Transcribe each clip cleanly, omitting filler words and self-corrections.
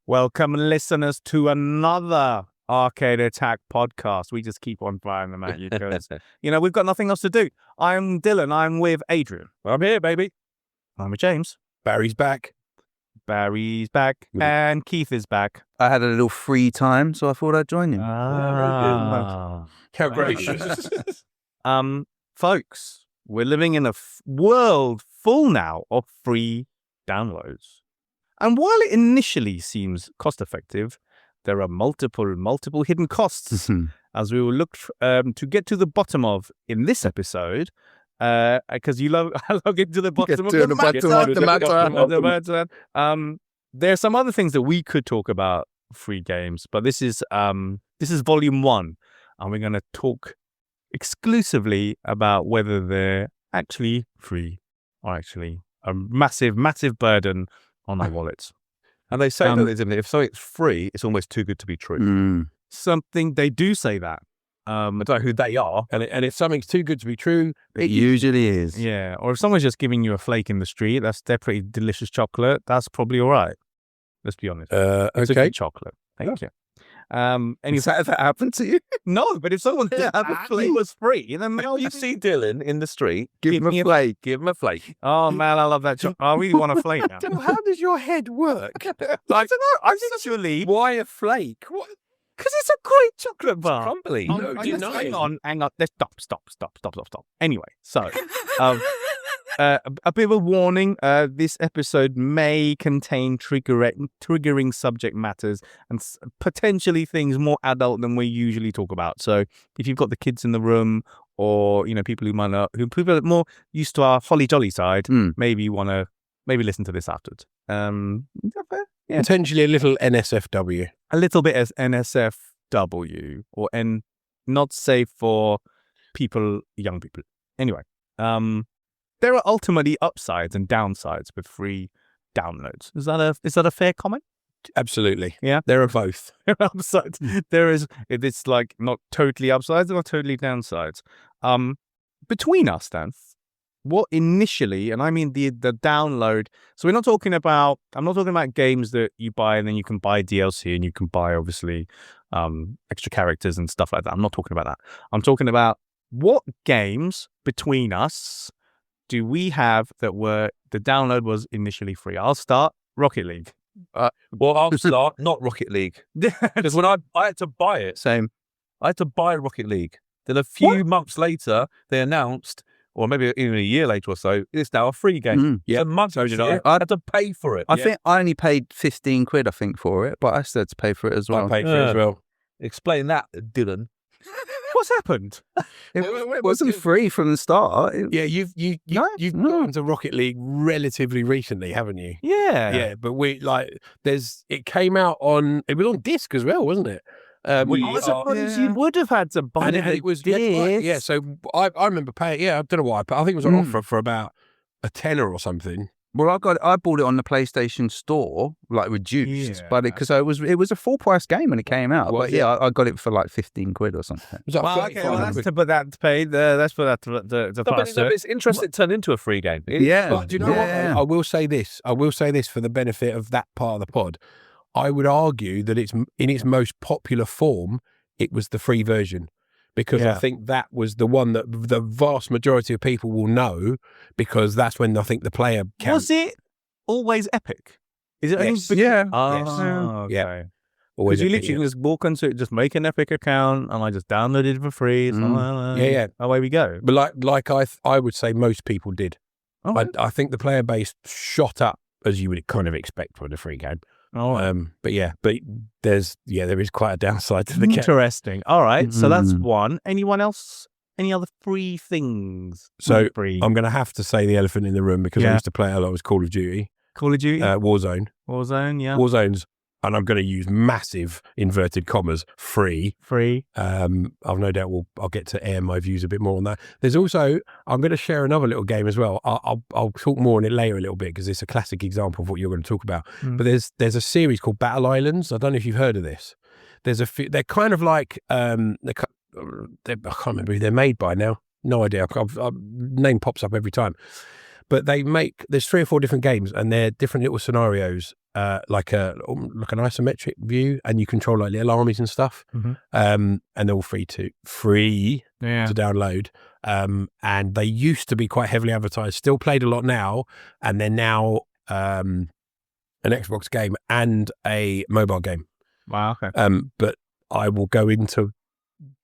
Welcome, listeners, to another Arcade Attack podcast. We just keep on firing them at you because, we've got nothing else to do. I'm Dylan. I'm with Adrian. I'm here, baby. I'm with James. Barry's back. Barry's back. And Keith is back. I had a little free time, so I thought I'd join you. How gracious. Folks, we're living in a world full now of free downloads. And while it initially seems cost-effective, there are multiple hidden costs, as we will look to get to the bottom of in this episode. Because I love getting to the bottom of the matter. There are some other things that we could talk about free games, but this is Volume 1, and we're going to talk exclusively about whether they're actually free or actually a massive burden on our wallets. And they say that if something's free, it's almost too good to be true. Something they do say that. I don't know who they are. And if something's too good to be true, it usually is. Yeah. Or if someone's just giving you a flake in the street, they're pretty delicious chocolate. That's probably all right. Let's be honest. It's a good chocolate. Thank you. Has that happened to you? No, but if someone flake was free, then you see Dylan in the street, give him a flake. Give him a flake. Oh man, I love that chocolate. I really want a flake now. How does your head work? I don't know. I actually. Why a flake? What? Because it's a great chocolate bar. Crumbly. Hang on. Let's stop. Anyway, so a bit of a warning. This episode may contain triggering subject matters and potentially things more adult than we usually talk about. So if you've got the kids in the room, or people who people are more used to our holly jolly side, maybe you want to listen to this afterwards. Yeah. Potentially a little NSFW. A little bit as NSFW, or not safe for young people. Anyway, there are ultimately upsides and downsides with free downloads. Is that a fair comment? Absolutely. Yeah. There are both. There are upsides. It's like not totally upsides or totally downsides. Between us, then, what initially, and I mean the download. So I'm not talking about games that you buy and then you can buy DLC and you can buy obviously extra characters and stuff like that. I'm not talking about that. I'm talking about what games between us do we have that were the download was initially free. I'll start Rocket League. I'll start not Rocket League, because when I had to buy it, I had to buy Rocket League. Then a few months later, they announced, or maybe even a year later or so, it's now a free game. Yeah, a month ago, I had to pay for it. I think I only paid 15 quid, I think, for it, but I still had to pay for it as well. I paid for it as well. Explain that, Dylan. What's happened? It wasn't free from the start. You've gone to Rocket League relatively recently, haven't you? Yeah. But it came out it was on disc as well, wasn't it? I suppose you would have had to buy it was disc. So I remember paying. I don't know why, but I think it was on offer for about a tenner or something. Well, I bought it on the PlayStation Store, like reduced, but because it was a full price game when it came out. Well, but I got it for like 15 quid or something. That's to put that to pay. That's for that to pass. But it's interesting it turned into a free game. But do you know what? I will say this for the benefit of that part of the pod. I would argue that it's in its most popular form, it was the free version. Because I think that was the one that the vast majority of people will know, because that's when I think the player can. Was it always Epic? Is it? Yes. Okay. Because you literally just walk into it, just make an Epic account, and I just downloaded it for free. Away we go. But like I would say most people did. I think the player base shot up, as you would kind of expect for the free game. But there is quite a downside to the game. Interesting. All right, so that's one. Anyone else? Any other free things? So I'm going to have to say the elephant in the room, because I used to play a lot with Call of Duty. Warzone. Warzone, yeah. Warzone's, and I'm going to use massive inverted commas, free. I've no doubt I'll get to air my views a bit more on that. There's also, I'm going to share another little game as well. I'll talk more on it later a little bit, because it's a classic example of what you're going to talk about. But there's a series called Battle Islands. I don't know if you've heard of this. They're kind of like, I can't remember who they're made by now. No idea. Name pops up every time. But there's 3 or 4 different games, and they're different little scenarios, like an isometric view, and you control like little armies and stuff. And they're all free to download. And they used to be quite heavily advertised, still played a lot now, and they're now an Xbox game and a mobile game. Wow. Okay. But I will go into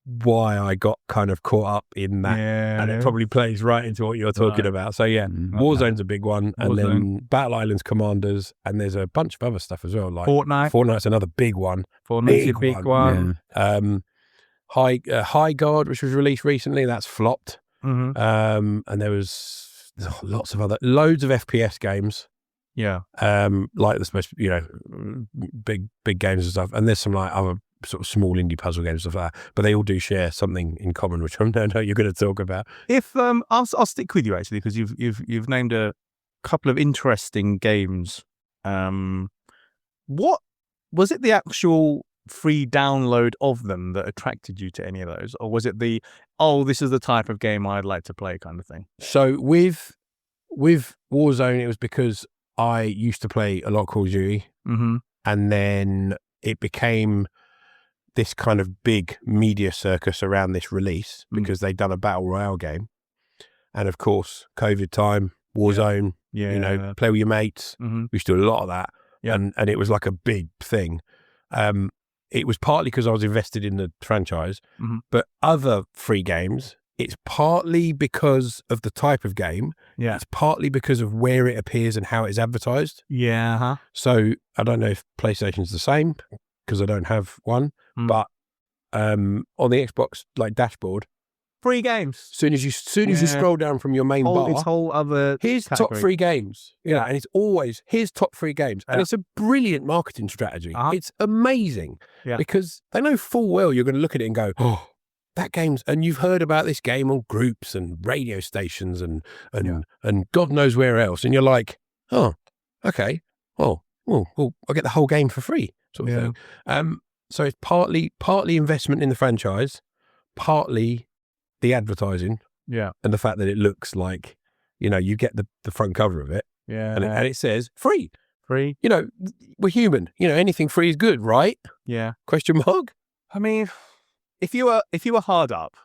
why I got kind of caught up in that, and it probably plays right into what you're talking about. So Warzone's a big one, and then Battle Islands Commanders, and there's a bunch of other stuff as well, like Fortnite's another big one. Fortnite's a big one. High Guard, which was released recently, that's flopped. And there was lots of loads of FPS games. Yeah. Like the supposed, big games and stuff, and there's some like other sort of small indie puzzle games and stuff like that, but they all do share something in common, which I know you're going to talk about. If I'll stick with you actually, because you've named a couple of interesting games. What was it? The actual free download of them that attracted you to any of those, or was it this is the type of game I'd like to play kind of thing? So with Warzone, it was because I used to play a lot of Call of Duty, and then it became this kind of big media circus around this release because they'd done a battle royale game, and of course COVID time, Warzone, play with your mates. We used to do a lot of that, and it was like a big thing. It was partly because I was invested in the franchise, but other free games, it's partly because of the type of game. Yeah, it's partly because of where it appears and how it's advertised. Yeah. So I don't know if PlayStation's the same, because I don't have one, but on the Xbox like dashboard, free games. As soon as you scroll down from your main bar, it's whole other here's category. Top 3 games. Yeah, and it's always here's top 3 games, and it's a brilliant marketing strategy. It's amazing because they know full well you're going to look at it and go, oh, that game's, and you've heard about this game on groups and radio stations and God knows where else, and you're like, oh, okay, well, I'll get the whole game for free. Sort of thing. So it's partly investment in the franchise, partly the advertising, and the fact that it looks like, you get the front cover of it, and it says free. We're human. Anything free is good, right? Yeah. Question mark. I mean, if you were hard up,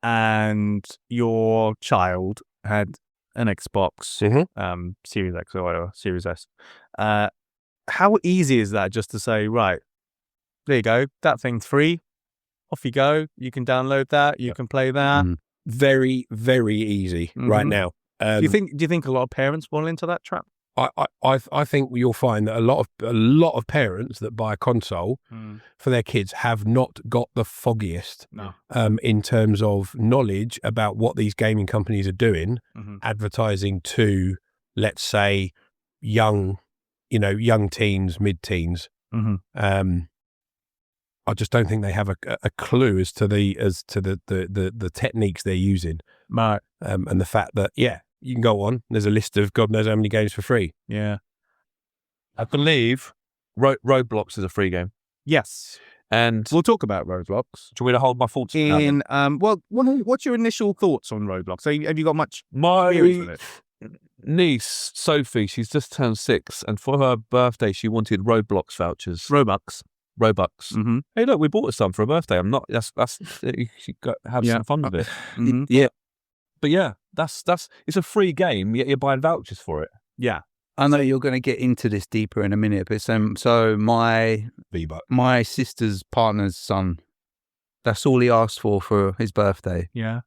and your child had an Xbox, Series X or whatever, Series S, how easy is that just to say, right, there you go, that thing's free, off you go, you can download that, you can play that. Very, very easy right now. Do you think a lot of parents fall into that trap? I think you'll find that a lot of parents that buy a console for their kids have not got the foggiest in terms of knowledge about what these gaming companies are doing, advertising to, let's say, young teens, mid-teens. I just don't think they have a clue as to the techniques they're using, and the fact that you can go on. There's a list of God knows how many games for free. Yeah, I believe Roblox is a free game. Yes, and we'll talk about Roblox. Do you want me to hold my thoughts? What's your initial thoughts on Roblox? Have you got much experience with it? Niece Sophie, she's just turned 6, and for her birthday she wanted Roblox vouchers. Robux. Hey, look, we bought her some for her birthday. I'm not. That's she got have some fun with it. Yeah, but that's it's a free game. Yet you're buying vouchers for it. Yeah, I know you're going to get into this deeper in a minute, but so my sister's partner's son, that's all he asked for his birthday. Yeah,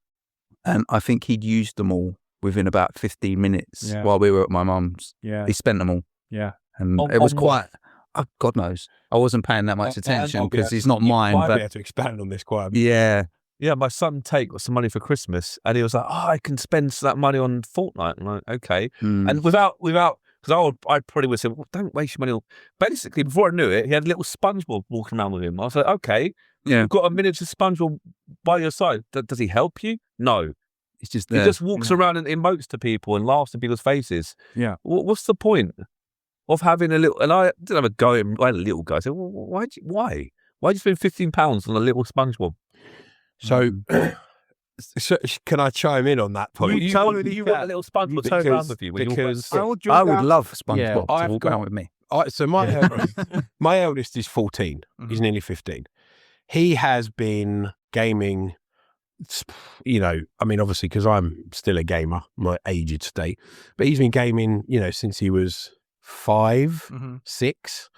and I think he'd used them all within about 15 minutes while we were at my mum's. Yeah, he spent them all. Yeah, and it was quite. Oh, God knows. I wasn't paying that much attention because it's not mine. But be able to expand on this quite a bit. Yeah, my son got some money for Christmas, and he was like, "Oh, I can spend that money on Fortnite." I'm like, "Okay," and without, because I probably would say, "Well, don't waste your money." Basically, before I knew it, he had a little SpongeBob walking around with him. I was like, "Okay, you've got a miniature SpongeBob by your side. Does he help you? No, it's just he just walks around and emotes to people and laughs in people's faces. Yeah, what's the point of having a little? And I didn't have a go. I had a little guy. I said, well, why do you spend £15 on a little SpongeBob? So, can I chime in on that point? You want a little SpongeBob to go around with you? Because I would love SpongeBob to walk around with me. So my eldest is 14. He's nearly 15. He has been gaming, you know, I mean, obviously, because I'm still a gamer, my aged state, but he's been gaming, you know, since he was 5, 6,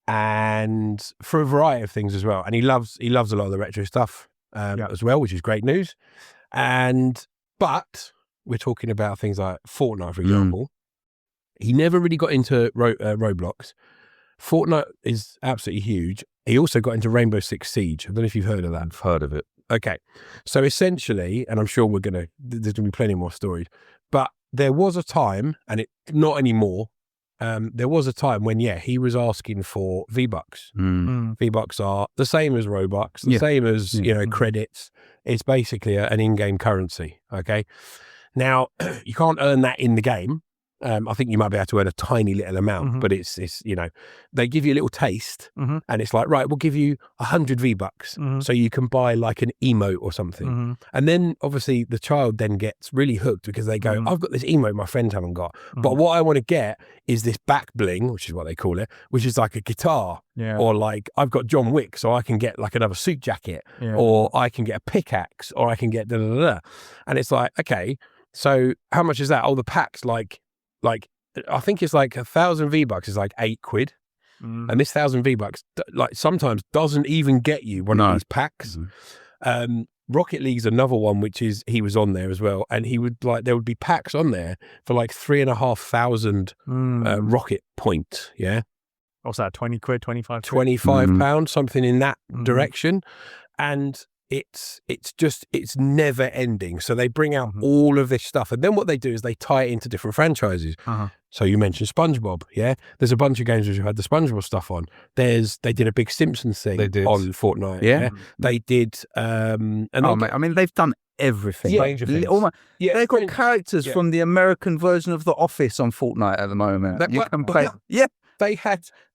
and for a variety of things as well. And he loves a lot of the retro stuff as well, which is great news. But we're talking about things like Fortnite, for example. He never really got into Roblox. Fortnite is absolutely huge. He also got into Rainbow Six Siege. I don't know if you've heard of that. I've heard of it. Okay. So essentially, and I'm sure there's going to be plenty more stories, but there was a time, and not anymore, there was a time when, he was asking for V-Bucks. V-Bucks are the same as Robux, the same as, you know, credits. It's basically an in-game currency, okay? Now, you can't earn that in the game. I think you might be able to earn a tiny little amount, but it's you know, they give you a little taste, and it's like, right, we'll give you 100 V-Bucks, so you can buy like an emote or something. And then obviously the child then gets really hooked because they go, I've got this emote my friends haven't got, but what I want to get is this back bling, which is what they call it, which is like a guitar, or like I've got John Wick, so I can get like another suit jacket, or I can get a pickaxe, or I can get da-da-da-da. And it's like, okay, so how much is that? Oh, the pack's like I think it's like 1,000 V-Bucks is like £8, and this 1,000 V-Bucks like sometimes doesn't even get you one of these packs. Rocket League's another one, which is he was on there as well, and he would like there would be packs on there for like 3,500 rocket point. What's that? 20 quid, 25 £25, something in that direction, and it's never ending. So they bring out all of this stuff, and then what they do is they tie it into different franchises. So you mentioned SpongeBob, there's a bunch of games which have had the SpongeBob stuff on. They did a big Simpsons thing on Fortnite. They did I mean, they've done everything. They've got characters from the American version of The Office on Fortnite at the moment.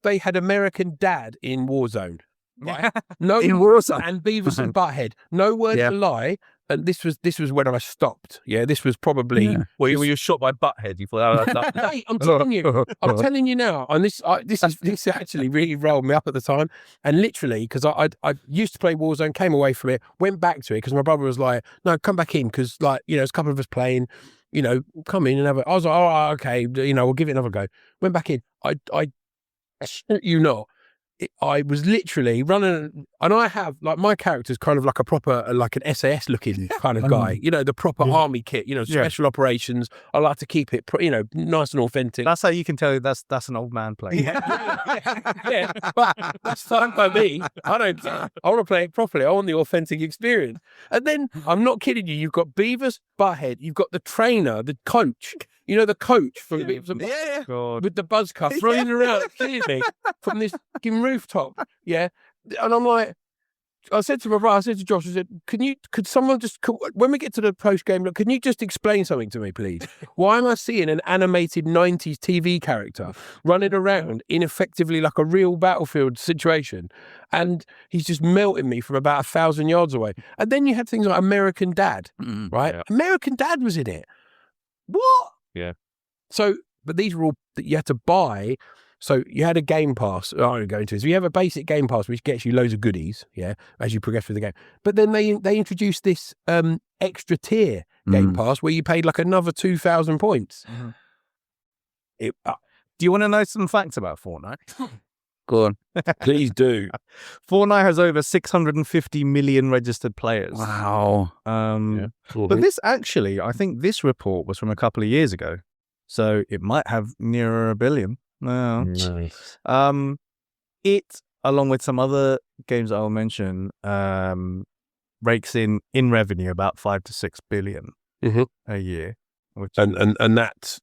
They had American Dad in Warzone. Right? No, in Warzone and Beavis and Butthead. No word to lie. And this was when I stopped. This was probably when you were shot by Butthead. You thought, hey, I'm telling you now. And this actually really rolled me up at the time. And literally, because I used to play Warzone, came away from it, went back to it because my brother was like, "No, come back in," because like there's a couple of us playing. Come in and have it. I was like, "Oh, okay, we'll give it another go." Went back in. I I was literally running, and I have like my character's kind of like a proper, like an SAS looking kind of guy, the proper army kit, special operations. I like to keep it, nice and authentic. That's how you can tell that's an old man playing. But that's fine by me. I want to play it properly. I want the authentic experience. And then I'm not kidding you. You've got Beavis, Butthead. You've got the trainer, the coach. The coach from Beavis and Butthead with the buzz cut running around, kidding me, from this fucking rooftop. And I'm like, I said to my brother, I said to Josh, I said, could someone just, when we get to the post game, can you just explain something to me, please? Why am I seeing an animated 90s TV character running around in effectively like a real battlefield situation? And he's just melting me from about 1,000 yards away. And then you had things like American Dad, right? Yeah. American Dad was in it. What? Yeah. So, but these were all that you had to buy. So you had a game pass. I won't go into it. So you have a basic game pass, which gets you loads of goodies, as you progress through the game. But then they introduced this extra tier game pass where you paid like another 2,000 points. Do you want to know some facts about Fortnite? Go on. Please do. Fortnite has over 650 million registered players. Wow. But this actually, I think this report was from a couple of years ago. So it might have nearer 1 billion. No. Nice. It, along with some other games I'll mention, rakes in revenue about 5 to 6 billion a year. Which and that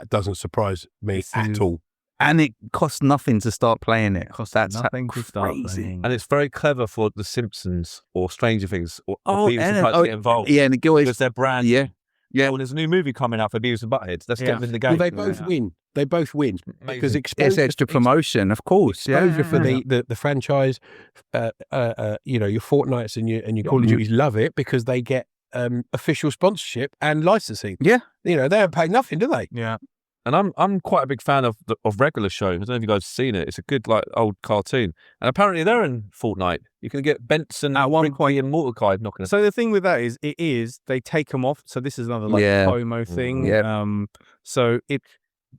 doesn't surprise me at all. And it costs nothing to start playing it. That's nothing to start playing. And it's very clever for The Simpsons or Stranger Things or Beavis and Butthead to get involved. Yeah, and because they're brand. Yeah. Well, there's a new movie coming out for Beavis and Butthead. Let's get them in the game. Well, they both win. They both win because it's extra promotion, of course. Exposure for the franchise. Your Fortnites and your Call of Duties love it because they get official sponsorship and licensing. Yeah. They don't pay nothing, do they? Yeah. And I'm quite a big fan of regular show. I don't know if you guys have seen it. It's a good like old cartoon. And apparently they're in Fortnite. You can get Benson At one Rigby point and Mordecai knocking. So the thing with that is they take them off. So this is another like FOMO thing. Yep. So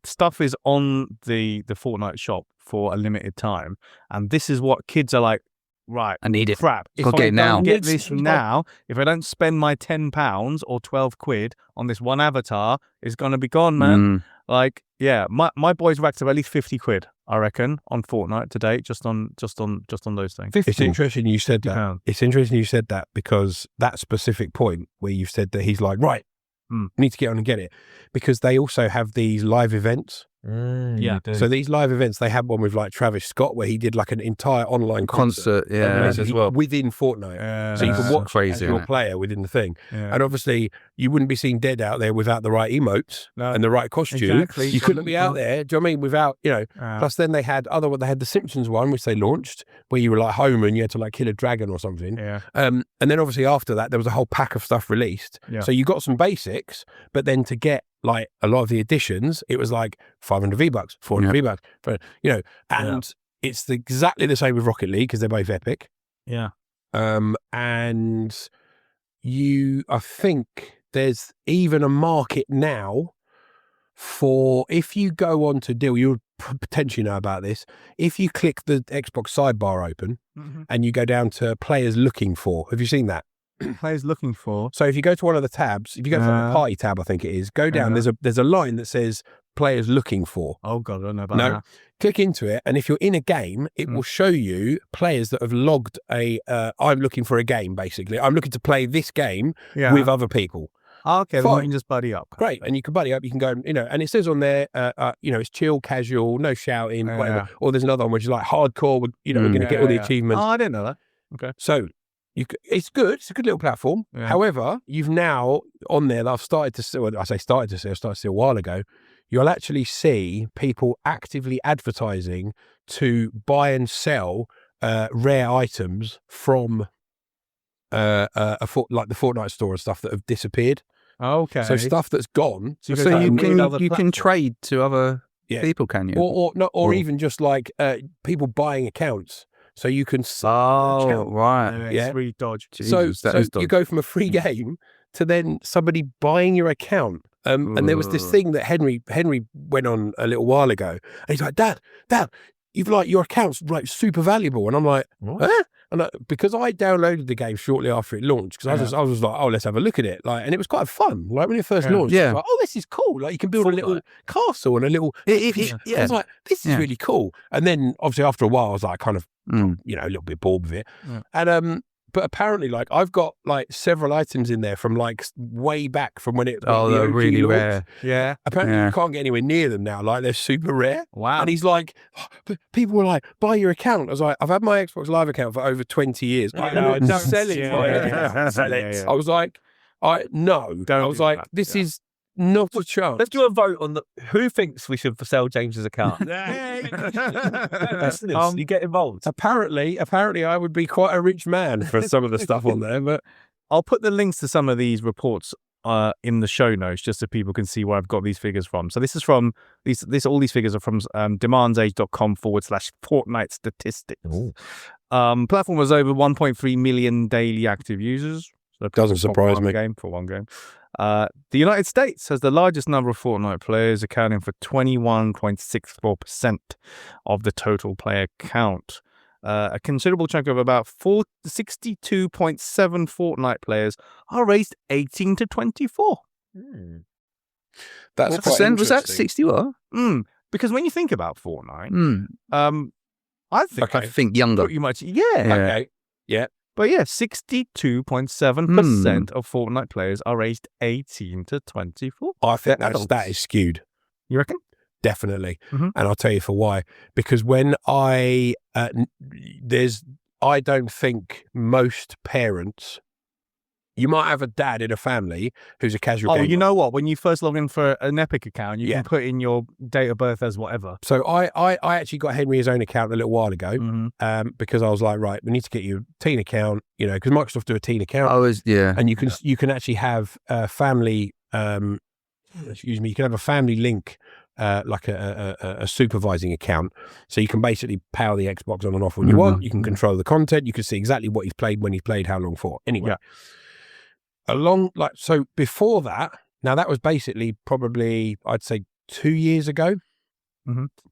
stuff is on the Fortnite shop for a limited time, and this is what kids are like. Right, I need it. Crap! If Got to I get it now. don't get this now, if I don't spend my £10 or 12 quid on this one avatar, it's gonna be gone, man. Like, yeah, my boys racked up at least 50 quid, I reckon, on Fortnite to date, just on those things. 50. It's interesting you said that. £50. It's interesting you said that because that specific point where you've said that he's like, right, you need to get on and get it, because they also have these live events. Yeah. So these live events, they had one with like Travis Scott where he did like an entire online concert as well within Fortnite. So you can watch as your player within the thing. And obviously you wouldn't be seen dead out there without the right emotes and the right costume. Exactly. You couldn't be out there. Do you know what I mean? Without, plus then they had the Simpsons one, which they launched, where you were like Homer and you had to like kill a dragon or something. Yeah. And then obviously after that, there was a whole pack of stuff released. Yeah. So you got some basics, but then to get like a lot of the additions, it was like 500 V-Bucks, 400 V-Bucks, and it's exactly the same with Rocket League because they're both epic. Yeah. And I think there's even a market now for, if you go on to deal, you'll potentially know about this, if you click the Xbox sidebar open and you go down to players looking for, have you seen that? Players looking for. So if you go to one of the tabs, if you go to the party tab, I think it is, go down, there's a line that says players looking for. Oh God, I don't know about that. Click into it, and if you're in a game, it will show you players that have logged I'm looking for a game, basically. I'm looking to play this game with other people. Oh, okay, then we can just buddy up. Great, and you can buddy up, you can go, and it says on there, it's chill, casual, no shouting, whatever. Or there's another one which is like hardcore, we're going to get all the achievements. Oh, I didn't know that. Okay. So, it's good. It's a good little platform. Yeah. However, you've now on there that I've started to see, I started to see a while ago, you'll actually see people actively advertising to buy and sell rare items from like the Fortnite store and stuff that have disappeared. Okay. So stuff that's gone. So you can trade to other people, can you? Or even just like people buying accounts. So you can right. Yeah, it's really dodge. Jesus, so you go from a free game to then somebody buying your account. And there was this thing that Henry went on a little while ago, and he's like, Dad, you've like your account's like super valuable, and I'm like, huh? And because I downloaded the game shortly after it launched, because I was like, oh, let's have a look at it, like, and it was quite fun. Like when it first launched, I was like, oh, this is cool. Like you can build a little castle and a little. I was like, this is really cool. And then obviously after a while, I was like, kind of, a little bit bored with it, and but apparently, like, I've got like several items in there from like way back from when it. They're really rare. Yeah. Apparently, you can't get anywhere near them now. Like, they're super rare. Wow. And he's like, people were like, buy your account. I was like, I've had my Xbox Live account for over 20 years. Don't sell it. I was like, no. I was like, this is not a chance. Let's do a vote on who thinks we should sell James's account. Listeners, you get involved. Apparently, I would be quite a rich man for some of the stuff on there. But I'll put the links to some of these reports in the show notes, just so people can see where I've got these figures from. So this is from all these figures are from demandsage.com/Fortnite statistics. Platform has over 1.3 million daily active users. So doesn't surprise me. For one game. The United States has the largest number of Fortnite players, accounting for 21.64% of the total player count. A considerable chunk of about 62.7 Fortnite players are aged 18 to 24. That's what percent was that? 60 what? Because when you think about Fortnite, I think younger. Pretty much, Okay. Yeah. But yeah, 62.7% of Fortnite players are aged 18 to 24. I think that is skewed. You reckon? Definitely. And I'll tell you for why. Because when I don't think most parents, you might have a dad in a family who's a casual gamer. You know what? When you first log in for an Epic account, you can put in your date of birth as whatever. So I actually got Henry his own account a little while ago because I was like, right, we need to get you a teen account, because Microsoft do a teen account. And you can actually have a family, you can have a family link like a supervising account, so you can basically power the Xbox on and off when you want. You can control the content. You can see exactly what he's played, when he's played, how long for. Anyway, so before that, now that was basically probably, I'd say, 2 years ago.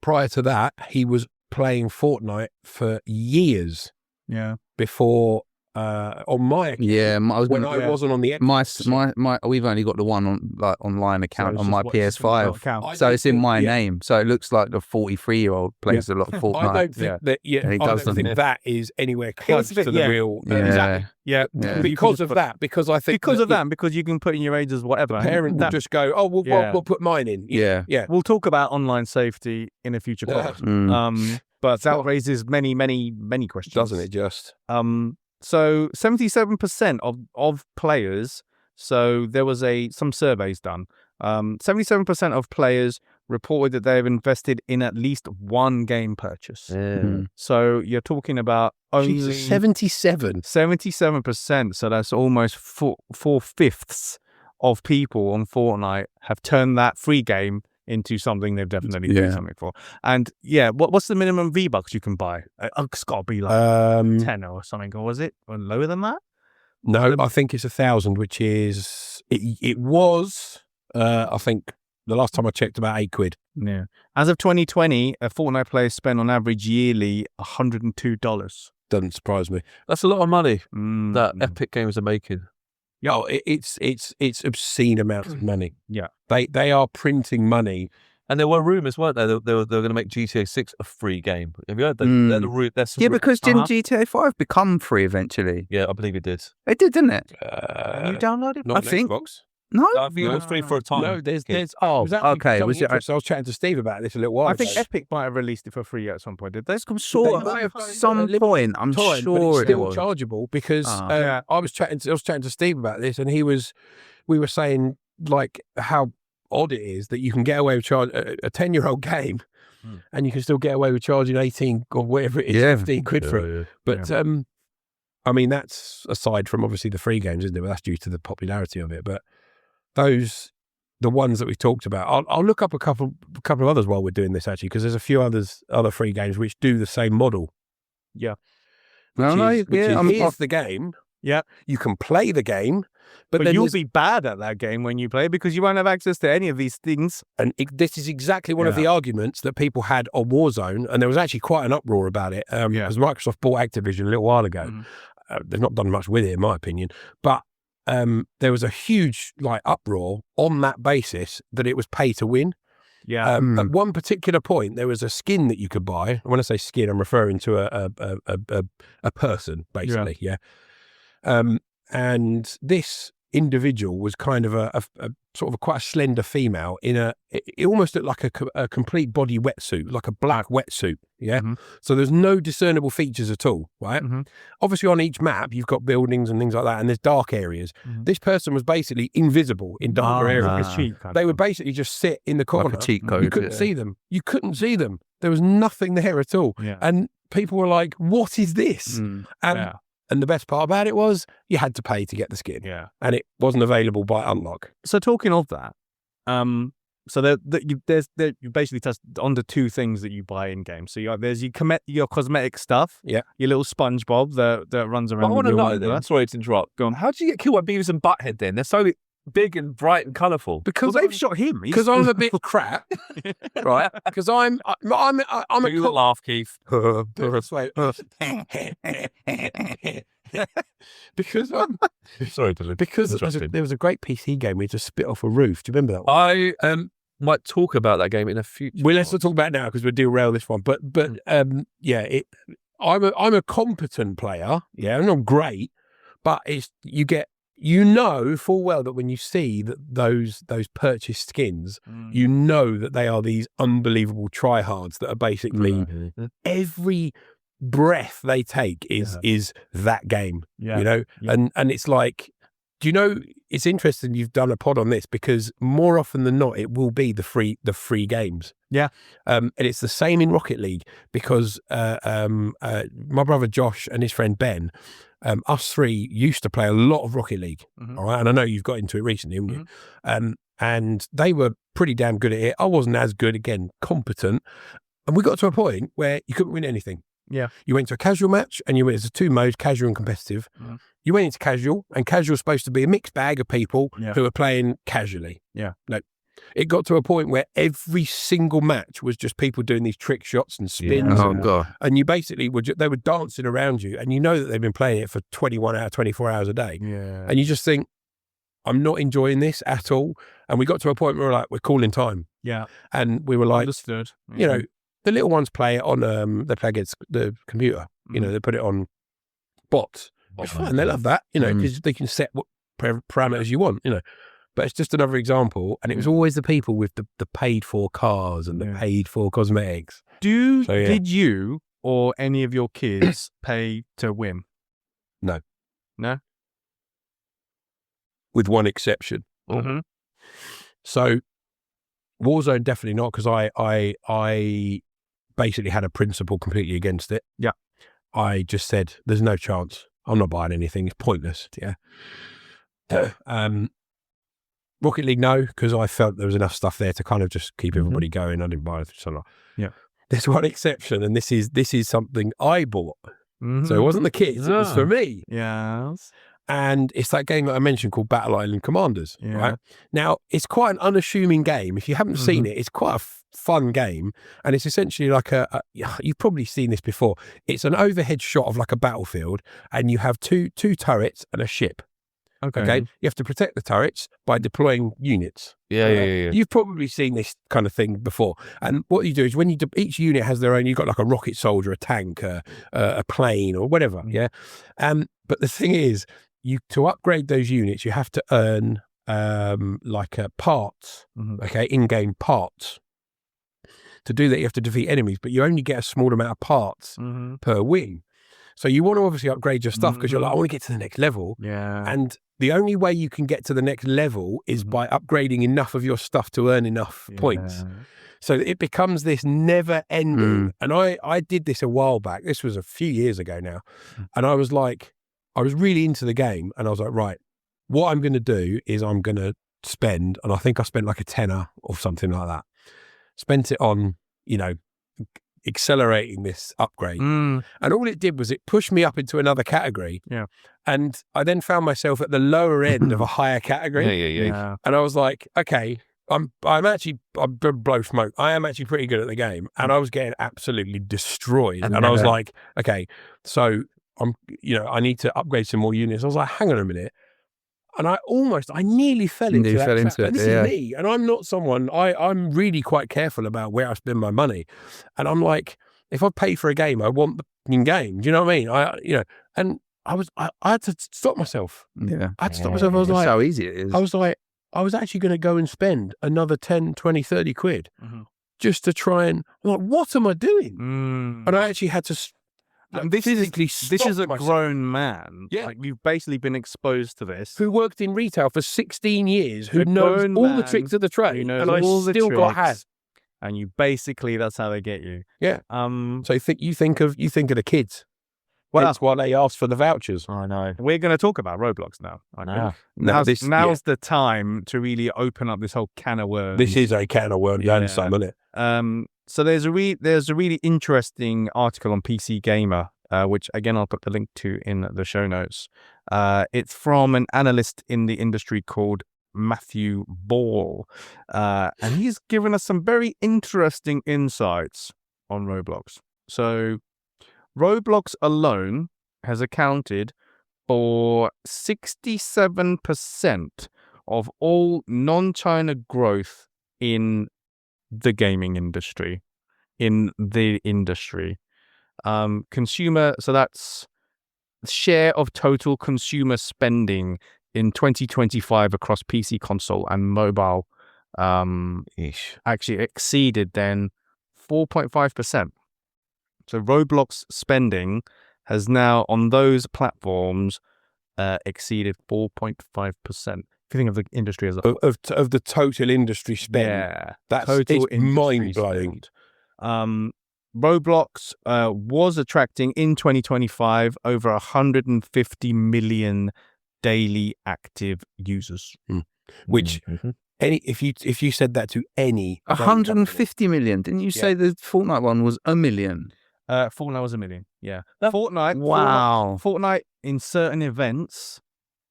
Prior to that, he was playing Fortnite for years. Yeah. Before on my account, I wasn't on the Xbox. We've only got the one on online account on my PS5, so it's in my name. So it looks like the 43-year-old plays a lot of Fortnite. I don't think that. I don't think that is anywhere close to the real. Exactly. Yeah. Because of that. Because I think because you can put in your age as whatever. The parent will just go, oh, we'll put mine in. Yeah. We'll talk about online safety in a future podcast. But that raises many questions, doesn't it? Just so 77% of players. So there was some surveys done. 77% of players reported that they have invested in at least one game purchase. So you're talking about only 77%. So that's almost 4/5 of people on Fortnite have turned that free game into something they've definitely paid something for. And what's the minimum V-Bucks you can buy? It's got to be like 10 or something, or was it lower than that? No, I think it's 1,000, which is it was I think the last time I checked, about £8. Yeah. As of 2020, a Fortnite player spent on average yearly $102. Doesn't surprise me. That's a lot of money that Epic Games are making. Yeah, it's obscene amounts of money. Yeah, they are printing money. And there were rumours, weren't there? They were going to make GTA 6 a free game. Have you heard that? Because didn't GTA 5 become free eventually? Yeah, I believe it did. It did, didn't it? You downloaded it? Not Xbox. No, I think it was free for a time. No, there's. okay. I was chatting to Steve about this a little while ago. I think Epic might have released it for free at some point. Did they? I'm sure at some point. I'm sure it's still chargeable because I was chatting to Steve about this, and we were saying like how odd it is that you can get away with charge a 10-year-old game, and you can still get away with charging 18 or whatever it is, 15 quid for it. But I mean, that's aside from obviously the free games, isn't it? But that's due to the popularity of it. But the ones that we talked about, I'll look up a couple of others while we're doing this, actually, because there's a few other free games which do the same model. Yeah. Here's the game. Yeah. You can play the game, but then you'll be bad at that game when you play because you won't have access to any of these things. And this is exactly one of the arguments that people had on Warzone, and there was actually quite an uproar about it because Microsoft bought Activision a little while ago. They've not done much with it, in my opinion, but there was a huge uproar on that basis that it was pay to win. Yeah. At one particular point, there was a skin that you could buy. When I say skin, I'm referring to a person, basically. Yeah. And this individual was kind of a sort of quite a slender female in it almost looked like a complete body wetsuit, like a black wetsuit. Yeah. So there's no discernible features at all, right? Obviously on each map, you've got buildings and things like that, and there's dark areas. This person was basically invisible in darker areas. They would basically just sit in the corner. Like a cheat code. You couldn't see them. You couldn't see them. There was nothing there at all. Yeah. And people were like, what is this? And the best part about it was you had to pay to get the skin. Yeah. And it wasn't available by unlock. So talking of that, so you basically touched on the two things that you buy in games. So there's your cosmetic stuff. Yeah. Your little SpongeBob that runs around. I want to know then. Sorry to interrupt. Go on. How do you get killed by Beavis and Butthead then? They're so big and bright and colourful. Because they've shot him. Because I'm a bit crap, right? Because I'm a laugh, Keith. Because sorry, Billy. Because there was a great PC game where you just spit off a roof. Do you remember that one? I might talk about that game in a future. Well, let's not talk about it now because we'll derail this one. But I'm a competent player. Yeah, I'm not great, but you know full well that when you see that those purchased skins, you know that they are these unbelievable tryhards that are basically every breath they take is that game. You know, and it's like, do you know? It's interesting you've done a pod on this because more often than not, it will be the free games. Yeah, and it's the same in Rocket League because my brother Josh and his friend Ben. Us three used to play a lot of Rocket League, all right? And I know you've got into it recently, haven't you? and they were pretty damn good at it. I wasn't as good, again, competent. And we got to a point where you couldn't win anything. Yeah. You went to a casual match, and you went into 2 modes, casual and competitive. Mm. You went into casual, and casual was supposed to be a mixed bag of people Yeah. who were playing casually. Yeah. No. It got to a point where every single match was just people doing these trick shots and spins. Oh, God. And you basically they were dancing around you, and you know that they've been playing it for 21 hours, 24 hours a day. Yeah. And you just think, I'm not enjoying this at all. And we got to a point where we're calling time. Yeah. And we were like, Understood. you know, the little ones play it on, they play against the computer. You know, they put it on bots. It's fine. They love that, you know, because they can set what parameters you want, you know. But it's just another example. And it was always the people with the paid for cars and the paid for cosmetics. Did you or any of your kids pay to win? No. No? With one exception. Mm-hmm. So Warzone, definitely not, because I basically had a principle completely against it. Yeah. I just said, there's no chance. I'm not buying anything. It's pointless. Yeah. Rocket League, no, because I felt there was enough stuff there to kind of just keep everybody going. I didn't buy it. So yeah. There's one exception, and this is something I bought. Mm-hmm. So it wasn't the kids, it was for me. Yes. And it's that game that I mentioned called Battle Island Commanders. Yeah. Right? Now, it's quite an unassuming game. If you haven't seen it, it's quite a fun game. And it's essentially like you've probably seen this before. It's an overhead shot of like a battlefield, and you have two turrets and a ship. Okay. You have to protect the turrets by deploying units. Yeah. You've probably seen this kind of thing before. And what you do is when each unit has their own, you've got like a rocket soldier, a tank, a plane or whatever. Yeah. But the thing is, to upgrade those units, you have to earn parts, okay, in-game parts. To do that, you have to defeat enemies, but you only get a small amount of parts per win. So you want to obviously upgrade your stuff because you're like, I want to get to the next level. Yeah. And the only way you can get to the next level is by upgrading enough of your stuff to earn enough points. So it becomes this never ending. And I did this a while back. This was a few years ago now. And I was really into the game, and I was like, right, what I'm going to do is I'm going to spend, and I think I spent like a tenner or something like that. Spent it on, you know, accelerating this upgrade. And all it did was it pushed me up into another category. Yeah. And I then found myself at the lower end of a higher category. Yeah. And I was like, okay, I'm blow smoke. I am actually pretty good at the game. And I was getting absolutely destroyed. And I was like, okay, so I need to upgrade some more units. I was like, hang on a minute. And I nearly fell into that trap. And this is me. And I'm not someone, I'm really quite careful about where I spend my money. And I'm like, if I pay for a game, I want the game. Do you know what I mean? And I had to stop myself. Yeah. I had to stop myself. I was like, how easy it is. I was like, I was actually going to go and spend another 10, 20, 30 quid just to try and, I'm like, what am I doing? And I actually had to this is a grown man. Yeah. Like, you've basically been exposed to this. Who worked in retail for 16 years, who knows all the tricks of the trade, and I still got had. And you basically, that's how they get you. Yeah. So you think of the kids. Well, that's why they asked for the vouchers. I know. We're going to talk about Roblox now. Now's the time to really open up this whole can of worms. This is a can of worms, isn't it? So there's a really interesting article on PC Gamer, which again I'll put the link to in the show notes. It's from an analyst in the industry called Matthew Ball, and he's given us some very interesting insights on Roblox. So Roblox alone has accounted for 67% of all non-China growth in the gaming industry, consumer. So that's share of total consumer spending in 2025 across PC, console, and mobile. Actually exceeded then 4.5%. So Roblox spending has now on those platforms exceeded 4.5%. If you think of the industry as a whole. Of the total industry spend, it's mind-blowing. Roblox was attracting in 2025 over 150 million daily active users, which if you said that to any game 150 million. Didn't you say the Fortnite one was 1 million? Fortnite was 1 million. Yeah. Fortnite. Wow. Fortnite in certain events,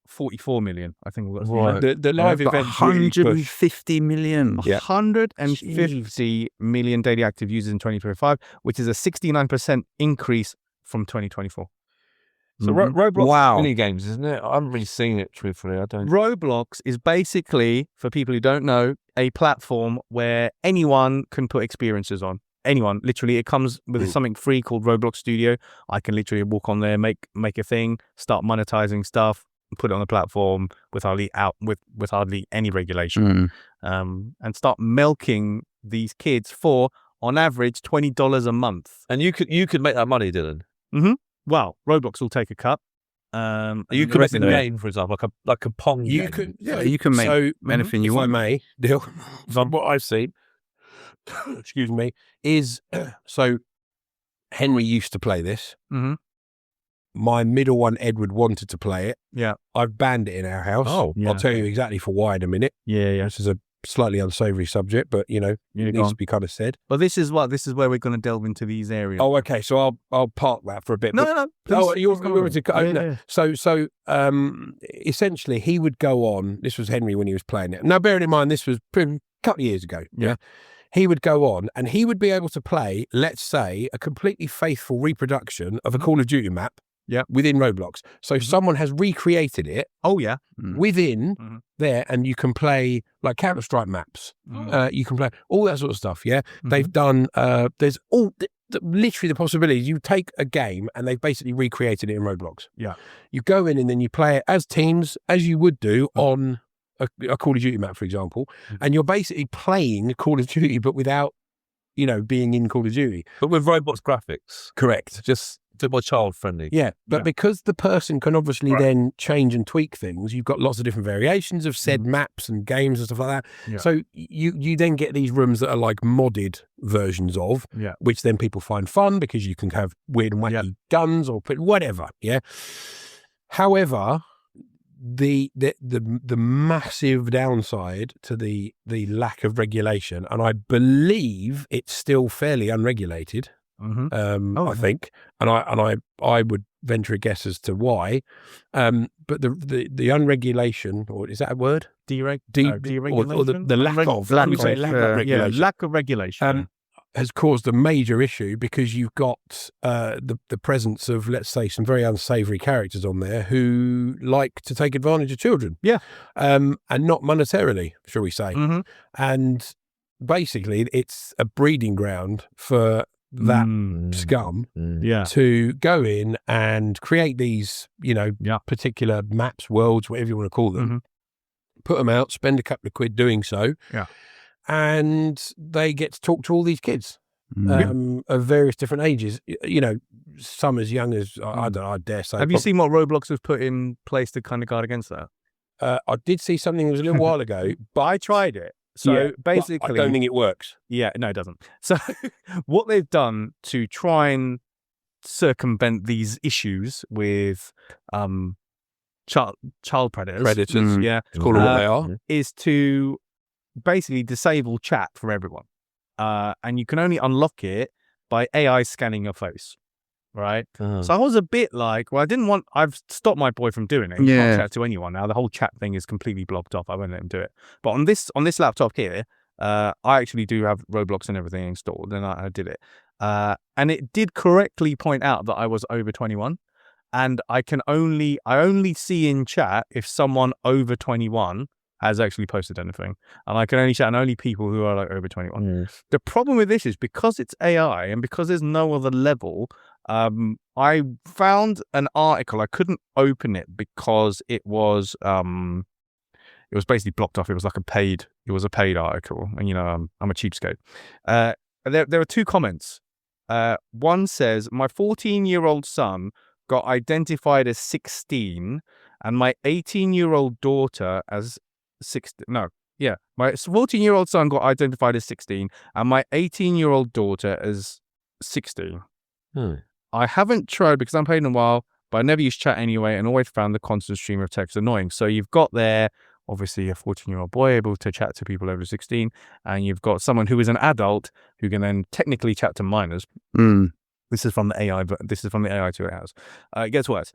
44 million. I think we've got Right. the live But events really push. 150 million. Yeah. 150 million daily active users in 2025, which is a 69% increase from 2024. So Roblox Wow. mini games, isn't it? I haven't really seen it, truthfully. I don't. Roblox is basically, for people who don't know, a platform where anyone can put experiences on. Anyone, literally. It comes with something free called Roblox Studio. I can literally walk on there, make a thing, start monetizing stuff, put it on the platform with hardly any regulation, and start milking these kids for, on average, $20 a month. And you could make that money, Dylan. Well, Roblox will take a cut. You could make a game, for example, like a Pong game. You can make anything you want. If I may, Dill, from what I've seen, excuse me, is so Henry used to play this. My middle one, Edward, wanted to play it. Yeah. I've banned it in our house. Oh, yeah. I'll tell you exactly for why in a minute. Yeah. This is a slightly unsavory subject, but it needs to be kind of said. But this is where we're going to delve into these areas. Oh, okay. So I'll park that for a bit. No. Oh, So essentially, he would go on. This was Henry when he was playing it. Now, bearing in mind, this was a couple of years ago. Yeah. He would go on and he would be able to play, let's say, a completely faithful reproduction of a Call of Duty map. Yeah. Within Roblox. So someone has recreated it. Oh, yeah. Within there, and you can play like Counter-Strike maps. You can play all that sort of stuff. Yeah. They've done, there's literally the possibility. You take a game and they've basically recreated it in Roblox. Yeah. You go in and then you play it as teams, as you would do on a Call of Duty map, for example. And you're basically playing Call of Duty, but without, being in Call of Duty. But with Roblox graphics. Correct. Just a bit more child friendly. Yeah, but because the person can obviously then change and tweak things, you've got lots of different variations of said maps and games and stuff like that. Yeah. So you then get these rooms that are like modded versions of, which then people find fun because you can have weird and wacky guns or whatever. Yeah. However, the massive downside to the lack of regulation, and I believe it's still fairly unregulated. I think, and I would venture a guess as to why, but the unregulation, or is that a word? Deregulation, or the lack of regulation has caused a major issue because you've got the presence of, let's say, some very unsavoury characters on there who like to take advantage of children, and not monetarily, shall we say, and basically it's a breeding ground for that scum to go in and create these, particular maps, worlds, whatever you want to call them, put them out, spend a couple of quid doing so, and they get to talk to all these kids of various different ages, some as young as, I don't know, I dare say. Have you seen what Roblox has put in place to kind of guard against that? I did see something that was a little while ago, but I tried it. So basically, I don't think it works. Yeah, no, it doesn't. So what they've done to try and circumvent these issues with child predators, call them what they are, is to basically disable chat for everyone, and you can only unlock it by AI scanning your face. Right. So I was a bit like, well, I've stopped my boy from doing it. He can't chat to anyone now. The whole chat thing is completely blocked off. I won't let him do it. But on this laptop here, I actually do have Roblox and everything installed, and I did it. And it did correctly point out that I was over 21. And I only see in chat if someone over 21 has actually posted anything. And I can only chat on only people who are like over 21. The problem with this is because it's AI and because there's no other level, I found an article. I couldn't open it because it was basically blocked off. It was a paid article, and I'm a cheapskate. There are two comments. One says, my 14-year-old son got identified as 16, and my 18-year-old daughter as 16. No, yeah, my 14-year-old son got identified as 16, and my 18-year-old daughter as 16. I haven't tried because I haven't played in a while, but I never used chat anyway and always found the constant stream of text annoying. So you've got there, obviously a 14-year-old boy able to chat to people over 16, and you've got someone who is an adult who can then technically chat to minors. This is from the AI. This is from the AI to it house. It gets worse.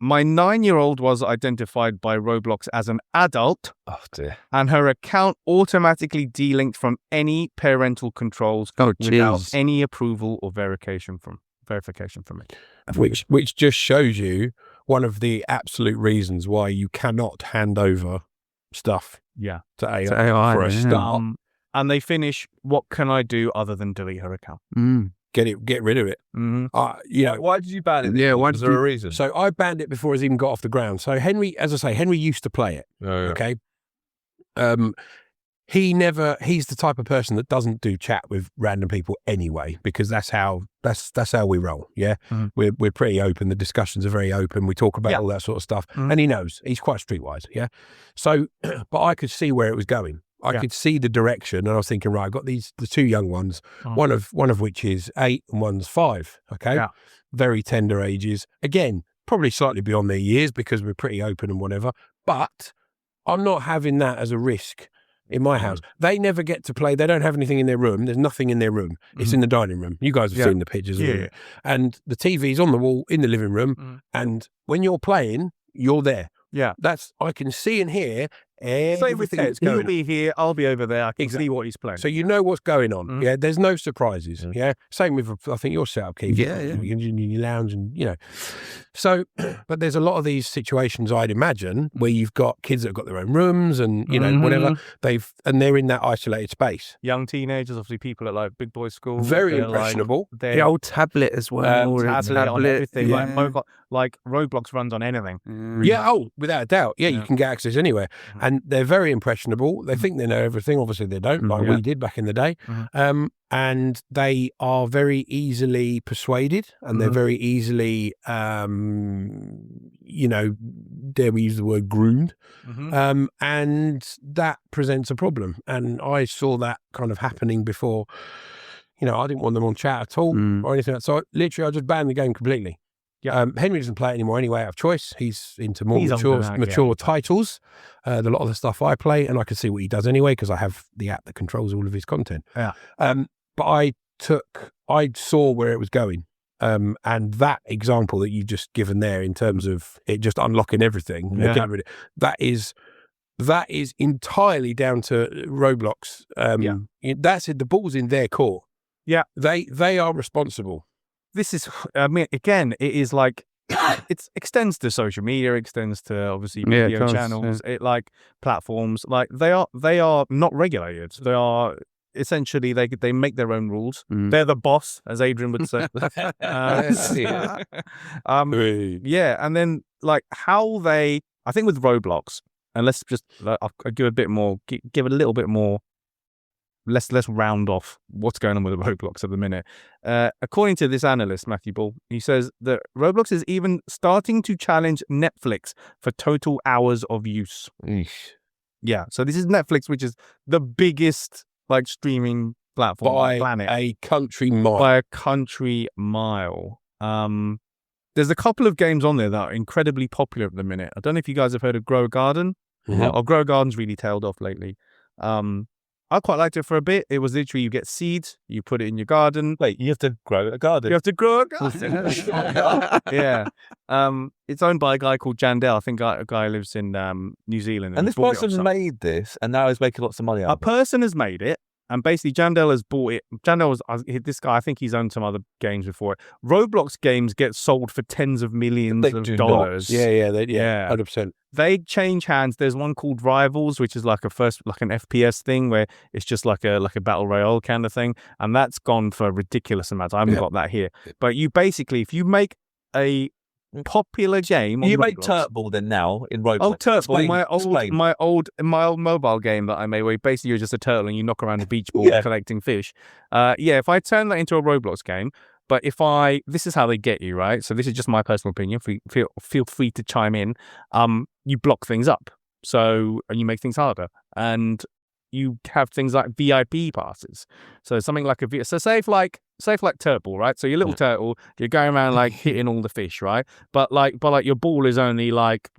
My 9-year-old was identified by Roblox as an adult. Oh dear. And her account automatically delinked from any parental controls without any approval or verification from me. Which just shows you one of the absolute reasons why you cannot hand over stuff to AI for a start. And they finish, what can I do other than delete her account? Get rid of it. Why did you ban it? Yeah, was there a reason? So I banned it before it's even got off the ground. So Henry, as I say, Henry used to play it. Okay. He's the type of person that doesn't do chat with random people anyway, because that's how we roll. Yeah. We're pretty open. The discussions are very open. We talk about all that sort of stuff. And he knows he's quite streetwise. Yeah. So, but I could see where it was going. I could see the direction, and I was thinking, right, I've got the two young ones, one of which is 8 and one's 5. Okay. Yeah. Very tender ages. Again, probably slightly beyond their years because we're pretty open and whatever, but I'm not having that as a risk in my house. They never get to play. They don't have anything in their room. There's nothing in their room. It's in the dining room. You guys have seen the pictures of it. And the TV's on the wall in the living room. And when you're playing, you're there. Yeah. I can see and hear everything that's going on. He'll be here, I'll be over there. I can see what he's playing. So you know what's going on. Yeah, there's no surprises. Yeah, same with, I think, your setup, Keith. You lounge and, So, but there's a lot of these situations, I'd imagine, where you've got kids that have got their own rooms and, whatever. They're in that isolated space. Young teenagers, obviously people at like big boys school. Very impressionable. The old tablet as well. Tablet on everything. Like Roblox runs on anything. Without a doubt. Yeah, you can get access anywhere. And they're very impressionable. They think they know everything. Obviously, they don't, like we did back in the day. And they are very easily persuaded, and they're very easily, dare we use the word, groomed. And that presents a problem. And I saw that kind of happening before. I didn't want them on chat at all or anything. So I just banned the game completely. Henry doesn't play it anymore anyway out of choice. He's into more mature titles. A lot of the stuff I play, and I can see what he does anyway because I have the app that controls all of his content. But I saw where it was going. And that example that you've just given there in terms of it just unlocking everything, that is entirely down to Roblox. That's it. The ball's in their court. Yeah. They are responsible. This is, again, it is like, it extends to social media, extends to obviously video channels, platforms. Like they are not regulated. They are essentially, they make their own rules. They're the boss, as Adrian would say. And then like how I think with Roblox, and let's just, I'll give a little bit more. Let's round off what's going on with Roblox at the minute. According to this analyst, Matthew Ball, he says that Roblox is even starting to challenge Netflix for total hours of use. Yeah, so this is Netflix, which is the biggest streaming platform on the planet. By a country mile. By a country mile. There's a couple of games on there that are incredibly popular at the minute. I don't know if you guys have heard of Grow a Garden. Grow a Garden's really tailed off lately. I quite liked it for a bit. It was literally, you get seeds, you put it in your garden. Wait, you have to grow a garden? You have to grow a garden. Yeah. It's owned by a guy called Jandel. I think a guy who lives in New Zealand. And this person's made this, and now he's making lots of money out of it. A person has made it, and basically Jandel has bought it. This guy, I think he's owned some other games before it. Roblox games get sold for tens of millions of dollars. Yeah, 100%. They change hands. There's one called Rivals, which is like an FPS thing where it's just like a battle royale kind of thing, and that's gone for ridiculous amounts. I haven't got that here, but you basically, if you make a popular game, you make Turtball then now in Roblox. Oh, Turtball, my old mobile game that I made, where basically you're just a turtle and you knock around a beach ball collecting fish. If I turn that into a Roblox game. But this is how they get you, right? So this is just my personal opinion. Feel free to chime in. You block things up, and you make things harder. And you have things like VIP passes. So something like so say if like turtle, right? So your little turtle, you're going around like hitting all the fish, right? But your ball is only like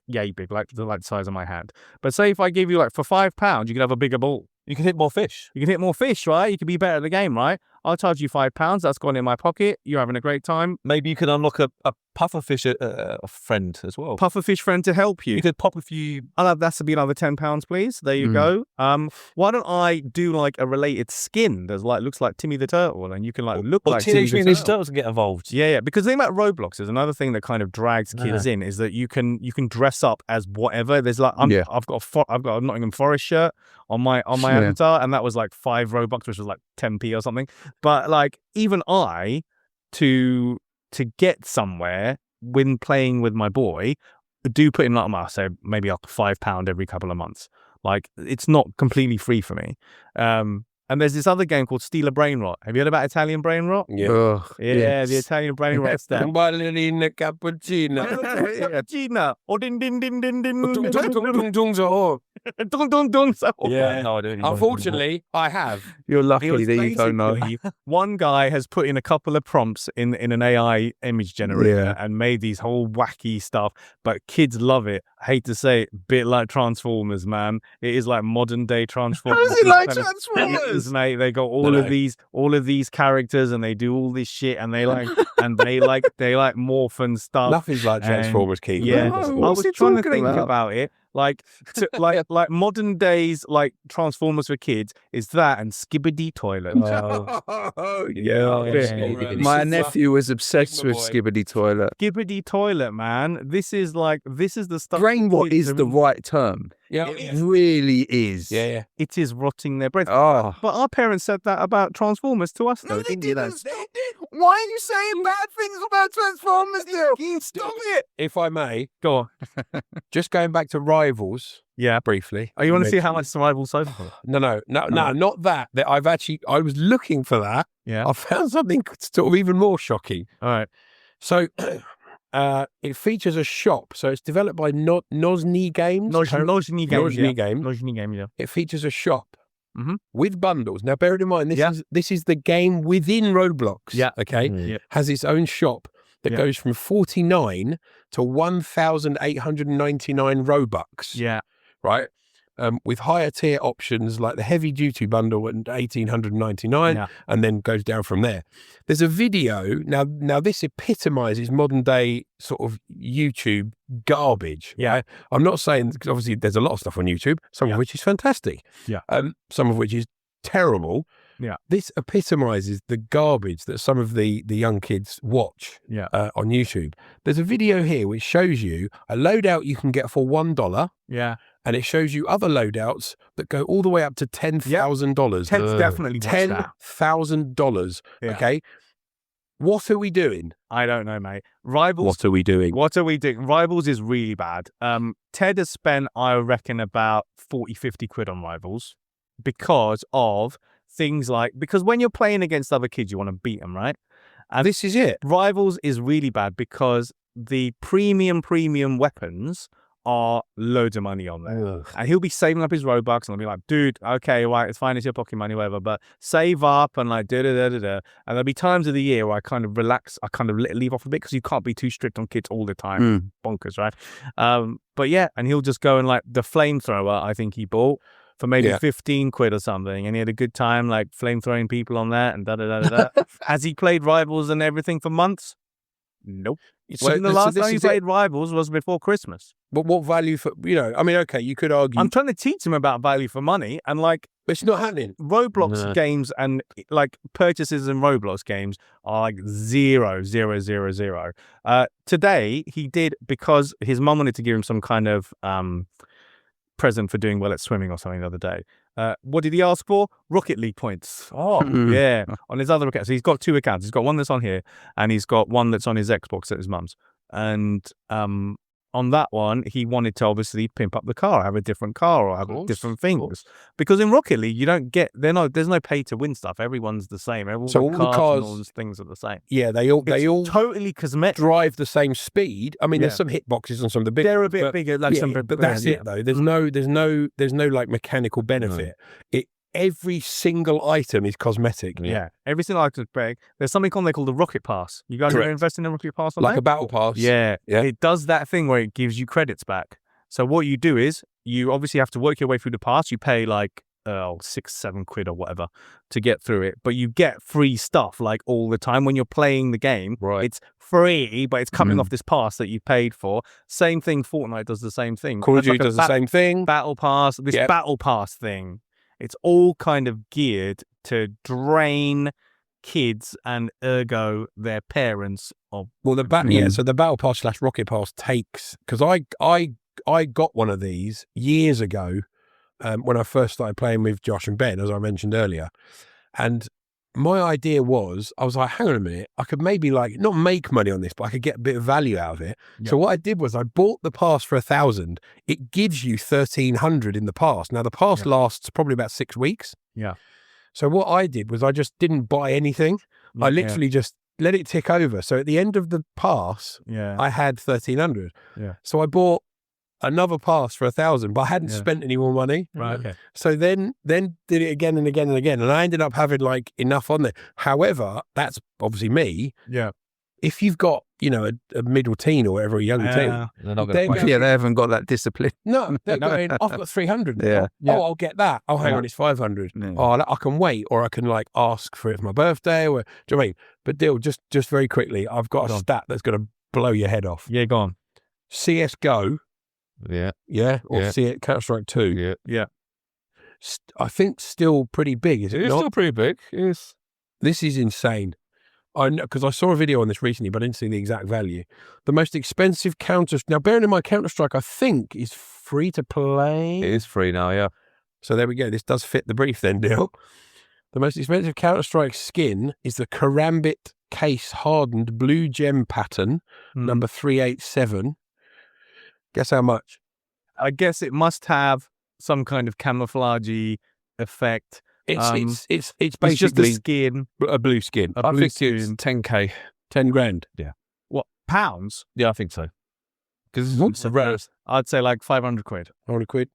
yay big, like the size of my hand. But say if I give you like for £5, you can have a bigger ball. You can hit more fish. You can hit more fish, right? You can be better at the game, right? I'll charge you £5. That's gone in my pocket. You're having a great time. Maybe you can unlock a pufferfish a friend as well. Pufferfish friend to help you. You could pop a few. I'll have that to be another £10, please. There you go. Why don't I do like a related skin that's like looks like Timmy the Turtle, and you can like look like Teenage Timmy the Mutant Ninja Turtle. Turtles can get involved. Yeah. Because the thing about Roblox is another thing that kind of drags kids in is that you can dress up as whatever. There's like I've got a Nottingham Forest shirt on my avatar, and that was like $5, which was like 10p or something. But like even I to get somewhere when playing with my boy, do put in like I say maybe like £5 every couple of months. Like it's not completely free for me. And there's this other game called Steal a Brain Rot. Have you heard about Italian Brain Rot? Yeah. The Italian Brain Rot stuff. Ballerina cappuccino. Gina. Oh, din din din din din. Yeah, no, I don't. Unfortunately, I have. You're lucky that you don't know. One guy has put in a couple of prompts in an AI image generator and made these whole wacky stuff, but kids love it. I hate to say it, bit like Transformers, man. It is like modern day Transformers. How is it like Transformers? Mate, they got all of these characters, and they do all this shit, and they morph and stuff. Nothing's like Transformers, Keith. Yeah, No, I what's was he trying to talking think about? about it. Like modern days, like Transformers for kids is that and Skibbity Toilet. My nephew was obsessed with Skibbity Toilet. Skibbity Toilet, man. This is the stuff. Brain rot is the right term. Yeah. It really is. Yeah. It is rotting their brains. Oh. But our parents said that about Transformers to us, though, didn't you? Why are you saying bad things about Transformers, dude? Stop it. If I may, Go on. just going back to Rivals Yeah. briefly. Oh, you want to see how much survival sofa for? No, not that. That I was looking for that. Yeah. I found something sort of even more shocking. All right. So it features a shop. So it's developed by Nosny Games. Nojni Games. Nojni Games. Nojni Game, yeah. It features a shop Mhm. with bundles. Now, bear in mind, this is the game within Roblox. Yeah. Okay. Yeah. Has its own shop that Yeah. goes from 49 to 1,899 Robux. Yeah. Right. With higher tier options like the heavy duty bundle at 1,899, Yeah. and then goes down from there. There's a video now. This epitomizes modern day sort of YouTube garbage. Yeah. Right? I'm not saying, because obviously there's a lot of stuff on YouTube, some of which is fantastic. Yeah. Some of which is terrible. Yeah. This epitomizes the garbage that some of the young kids watch. Yeah. On YouTube. There's a video here which shows you a loadout you can get for $1. Yeah. And it shows you other loadouts that go all the way up to $10,000. Ted's definitely watched that. $10,000. Yeah. Okay. What are we doing? I don't know, mate. Rivals. What are we doing? What are we doing? Rivals is really bad. Ted has spent, I reckon, about 40, 50 quid on Rivals because of things because when you're playing against other kids, you want to beat them, right? And This is it. Rivals is really bad because the premium weapons are loads of money on there. And he'll be saving up his Robux and I'll be like, dude, okay, right, it's fine, it's your pocket money, whatever, but save up and like da-da-da-da-da. And there'll be times of the year where I kind of relax, I kind of leave off a bit because you can't be too strict on kids all the time. Bonkers, right? But yeah, and he'll just go and like the flamethrower, I think he bought for maybe 15 quid or something. And he had a good time like flamethrowing people on that and da-da-da-da-da. Has he played Rivals and everything for months? Nope. So the last time he played Rivals was before Christmas. But what value for, I mean, okay, you could argue. I'm trying to teach him about value for money and like it's not happening. Roblox games and like purchases in Roblox games are like 0, 0, 0, 0. Today he did because his mum wanted to give him some kind of present for doing well at swimming or something the other day. What did he ask for? Rocket League points. Oh, yeah. On his other account. So he's got 2 accounts. He's got one that's on here and he's got one that's on his Xbox at his mum's. And on on that one, he wanted to obviously pimp up the car, have a different car or have different things. Because in Rocket League, you don't get there's no pay to win stuff. Everyone's the same. All the cars and all those things are the same. Yeah, they all totally cosmetic. Drive the same speed. I mean, there's some hitboxes on some of the big. They're a bit bigger, like some. But that's it though. There's no like mechanical benefit. Every single item is cosmetic. Yeah. Every single item is big. There's something on there called the Rocket Pass. You guys are investing in a Rocket Pass on like a battle pass. Yeah. It does that thing where it gives you credits back. So what you do is you obviously have to work your way through the pass. You pay like £6-7 or whatever to get through it, but you get free stuff like all the time when you're playing the game. Right. It's free, but it's coming off this pass that you paid for. Same thing. Fortnite does the same thing. Call of Duty does the same thing. Battle Pass. This Battle Pass thing. It's all kind of geared to drain kids and ergo their parents of. Well, so the Battle Pass / Rocket Pass takes, because I got one of these years ago when I first started playing with Josh and Ben, as I mentioned earlier, and my idea was, I was like, hang on a minute, I could maybe like not make money on this, but I could get a bit of value out of it. Yep. So what I did was I bought the pass for 1,000. It gives you 1,300 in the pass. Now the pass lasts probably about 6 weeks. Yeah. So what I did was I just didn't buy anything. I literally just let it tick over. So at the end of the pass, I had 1,300. Yeah. So I bought another pass for 1,000, but I hadn't spent any more money. Right. Okay. So then did it again and again and again, and I ended up having like enough on there. However, that's obviously me. Yeah. If you've got a middle teen or whatever, a younger teen, they're not going to. They haven't got that discipline. No, they're going, I've got 300. Yeah. Oh, I'll get that. Oh, hang on, it's 500. Yeah. Oh, I can wait, or I can like ask for it for my birthday, or do you know what I mean? But Dill, just very quickly, I've got a stat that's going to blow your head off. Yeah, go on. CS:GO. Yeah. Or Counter-Strike 2. Yeah. I think still pretty big, is it It's not? still pretty big. Yes. This is insane. I know, because I saw a video on this recently, but I didn't see the exact value. The most expensive now bearing in mind Counter-Strike, I think, is free to play. It is free now, yeah. So there we go. This does fit the brief then, Dill. The most expensive Counter-Strike skin is the Karambit case hardened blue gem pattern, number 387. Guess how much? I guess it must have some kind of camouflagey effect. It's basically It's just a skin. a blue skin. I think it's 10K. 10 grand. Yeah. What, pounds? Yeah, I think so. Because it's the rarest. I'd say like 500 quid. 100 quid.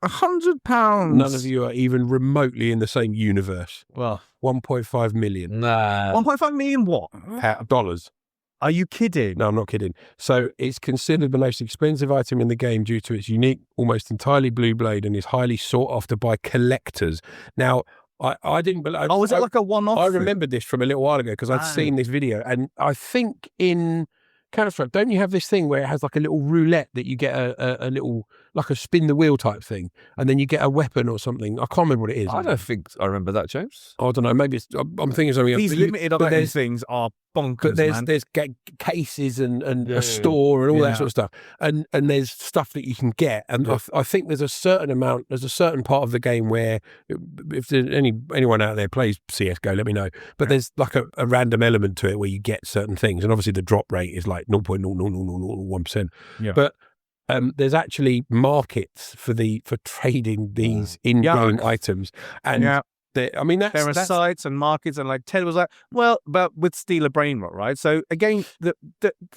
£100. None of you are even remotely in the same universe. Well, 1.5 million. Nah. 1.5 million what? Dollars. Are you kidding? No, I'm not kidding. So it's considered the most expensive item in the game due to its unique, almost entirely blue blade, and is highly sought after by collectors. Now, I didn't believe. Oh, is it like a one-off? I remembered this from a little while ago because I'd seen this video, and I think in Counter-Strike, don't you have this thing where it has like a little roulette that you get a little, like a spin the wheel type thing, and then you get a weapon or something? I can't remember what it is. I don't think I remember that, James. I don't know. Maybe I'm thinking something else. These limited edition things are bonkers, but there's cases and a store and all that sort of stuff, and there's stuff that you can get, and I think there's a certain part of the game where, if there's anyone out there plays CS:GO, let me know. But there's like a random element to it where you get certain things, and obviously the drop rate is like 0.00001%. Yeah. But there's actually markets for trading these in-game items, and I mean, there are sites and markets, and like Ted was like, well, but with Stealer Brain Rot, right? So again, the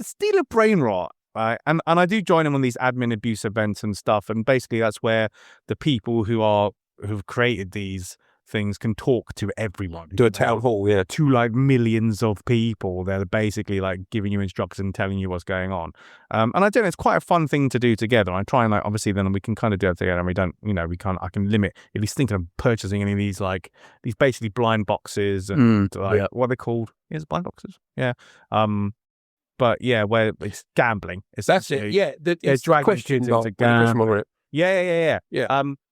Stealer Brain Rot, right? And I do join them on these admin abuse events and stuff, and basically that's where the people who've created these things can talk to everyone. Do a town hall, to like millions of people. They're basically like giving you instructions and telling you what's going on. And I don't know, it's quite a fun thing to do together. I try and like, obviously then we can kind of do it together, and I can limit, if he's thinking of purchasing any of these, like these basically blind boxes and what are they called? Yes, blind boxes. Yeah. But yeah, where it's gambling. That's it. Yeah. It's dragging question kids into gambling. Yeah.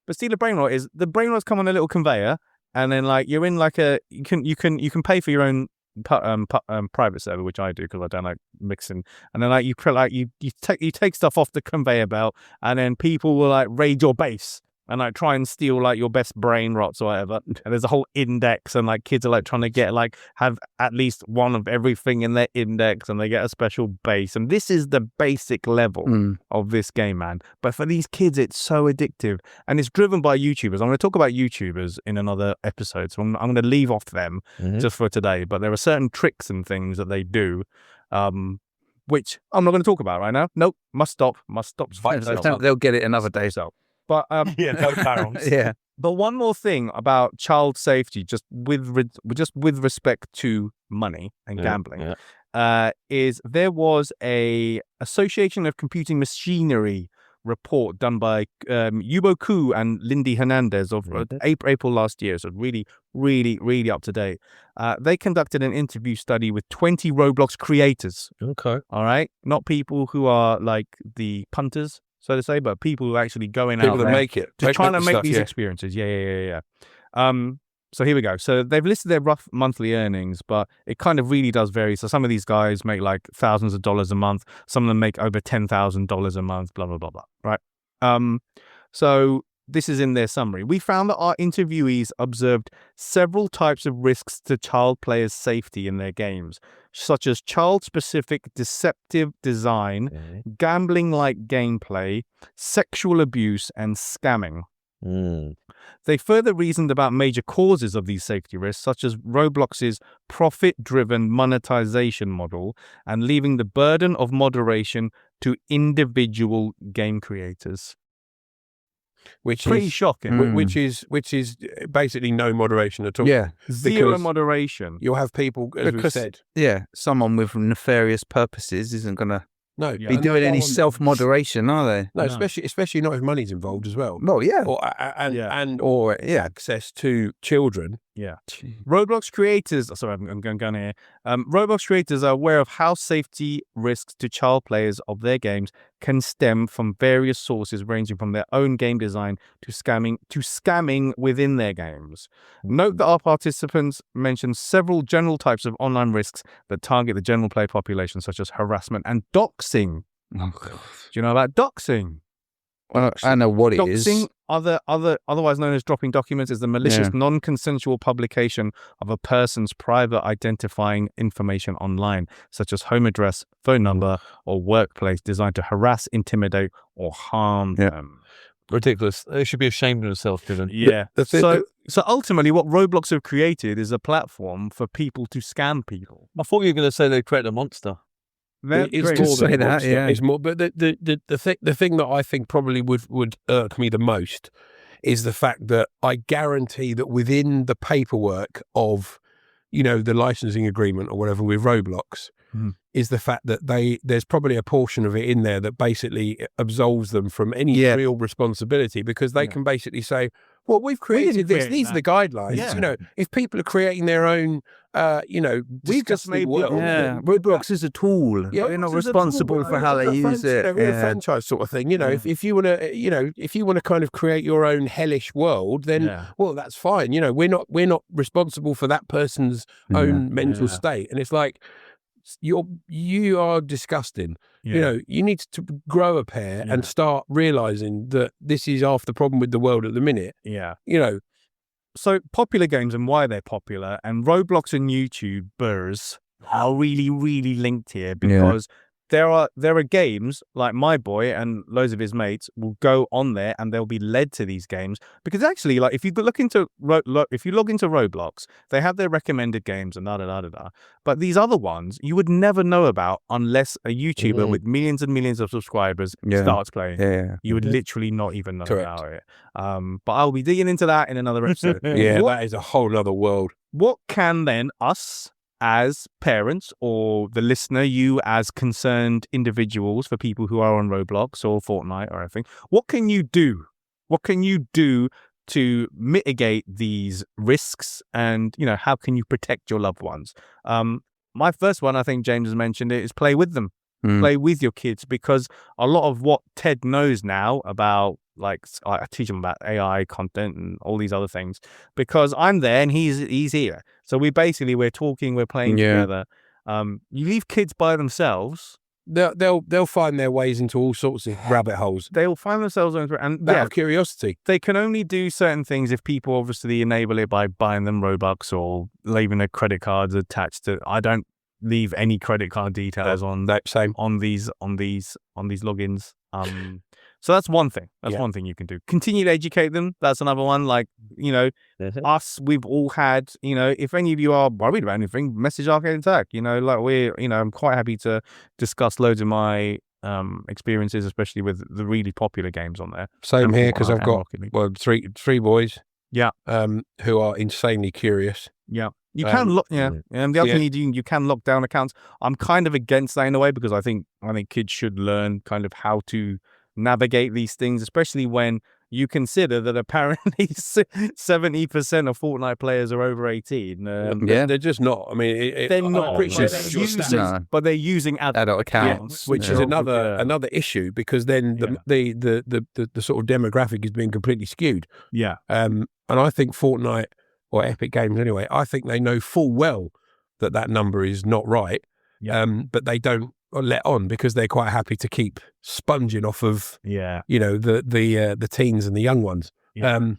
But Stealer Brain Rot is, the brain rots come on a little conveyor, and then like you're in like you can pay for your own private server, which I do because I don't like mixing. And then like you take stuff off the conveyor belt, and then people will like raid your base and like try and steal like your best brain rots or whatever. And there's a whole index, and like kids are like trying to get like have at least one of everything in their index, and they get a special base. And this is the basic level of this game, man. But for these kids, it's so addictive, and it's driven by YouTubers. I'm going to talk about YouTubers in another episode, so I'm going to leave off them just for today. But there are certain tricks and things that they do, which I'm not going to talk about right now. Nope, must stop. They'll get it another day. So, but no barrels. Yeah. But one more thing about child safety, just with respect to money and gambling, is there was a Association of Computing Machinery report done by Yubo Ku and Lindy Hernandez of April last year. So really, really, really up to date. They conducted an interview study with 20 Roblox creators. Okay. All right. Not people who are like the punters, so to say, but people who are actually going People out that there, make it. just trying to make stuff, these experiences. Yeah. So here we go. So they've listed their rough monthly earnings, but it kind of really does vary. So some of these guys make like thousands of dollars a month. Some of them make over $10,000 a month, blah, blah, blah, blah. Right. So this is in their summary. We found that our interviewees observed several types of risks to child players' safety in their games, such as child-specific deceptive design, gambling-like gameplay, sexual abuse, and scamming. They further reasoned about major causes of these safety risks, such as Roblox's profit-driven monetization model and leaving the burden of moderation to individual game creators. Which Pretty is shocking. Which is basically no moderation at all. Yeah. Zero Because moderation. You'll have people, as we said. Yeah. Someone with nefarious purposes isn't going to No, be doing any self-moderation, are they? No, especially not if money's involved as well. Well, yeah. Or access to children. Yeah. Roblox creators, sorry, I'm going here. Roblox creators are aware of how safety risks to child players of their games can stem from various sources, ranging from their own game design to scamming within their games. Note that our participants mentioned several general types of online risks that target the general player population, such as harassment and doxing. Oh, God. Do you know about doxing? Well, I know what it is. Doxing, otherwise known as dropping documents, is the malicious, non-consensual publication of a person's private identifying information online, such as home address, phone number, or workplace, designed to harass, intimidate, or harm them. Ridiculous. They should be ashamed of themselves, Dylan. Yeah. So ultimately, what Roblox have created is a platform for people to scam people. I thought you were going to say they created a monster. It's more than that, It's more, but the thing that I think probably would irk me the most is the fact that I guarantee that within the paperwork of, the licensing agreement or whatever with Roblox, is the fact that there's probably a portion of it in there that basically absolves them from any real responsibility, because they can basically say, well, we've created this. These are the guidelines. Yeah. If people are creating their own, we've just made Roblox is a tool. Yeah, we're not responsible for how they use it. We're a franchise sort of thing. If you want to, if you want to kind of create your own hellish world, then well, that's fine. We're not responsible for that person's own mental state. And it's like, you are disgusting. You need to grow a pair and start realizing that this is half the problem with the world at the minute. So popular games and why they're popular, and Roblox and YouTubers are really, really linked here, because there are games like my boy and loads of his mates will go on there and they'll be led to these games, because actually, like, if you log into Roblox, they have their recommended games and but these other ones you would never know about unless a YouTuber with millions and millions of subscribers starts playing. You would literally not even know about it. But I'll be digging into that in another episode. That is a whole other world. What can then us as parents, or the listener, you as concerned individuals, for people who are on Roblox or Fortnite or anything, what can you do? What can you do to mitigate these risks, and how can you protect your loved ones? My first one, I think James has mentioned it, is play with them. Play with your kids, because a lot of what Ted knows now about, like, I teach him about AI content and all these other things, because I'm there and he's here. So we're talking, we're playing together. You leave kids by themselves, they'll find their ways into all sorts of rabbit holes. They'll find themselves and Out of curiosity. they can only do certain things if people obviously enable it by buying them Robux or leaving their credit cards attached to. I don't leave any credit card details on these logins. So that's one thing. That's one thing you can do. Continue to educate them. That's another one. Like, you know, us, we've all had, you know, if any of you are worried about anything, message Arcade Attack. You know, like I'm quite happy to discuss loads of my experiences, especially with the really popular games on there. Same here, because I've got three boys. Yeah. Who are insanely curious. Yeah. You can lock, and the other thing you can lock down accounts. I'm kind of against that in a way, because I think kids should learn kind of how to navigate these things, especially when you consider that apparently 70% of Fortnite players are over 18. They're just not. I mean, they're not. But they're using adult accounts, which is another issue, because then the sort of demographic is being completely skewed. Yeah. And I think Fortnite, or Epic Games anyway, I think they know full well that number is not right. Yeah. But they don't let on, because they're quite happy to keep sponging off of you know, the teens and the young ones. But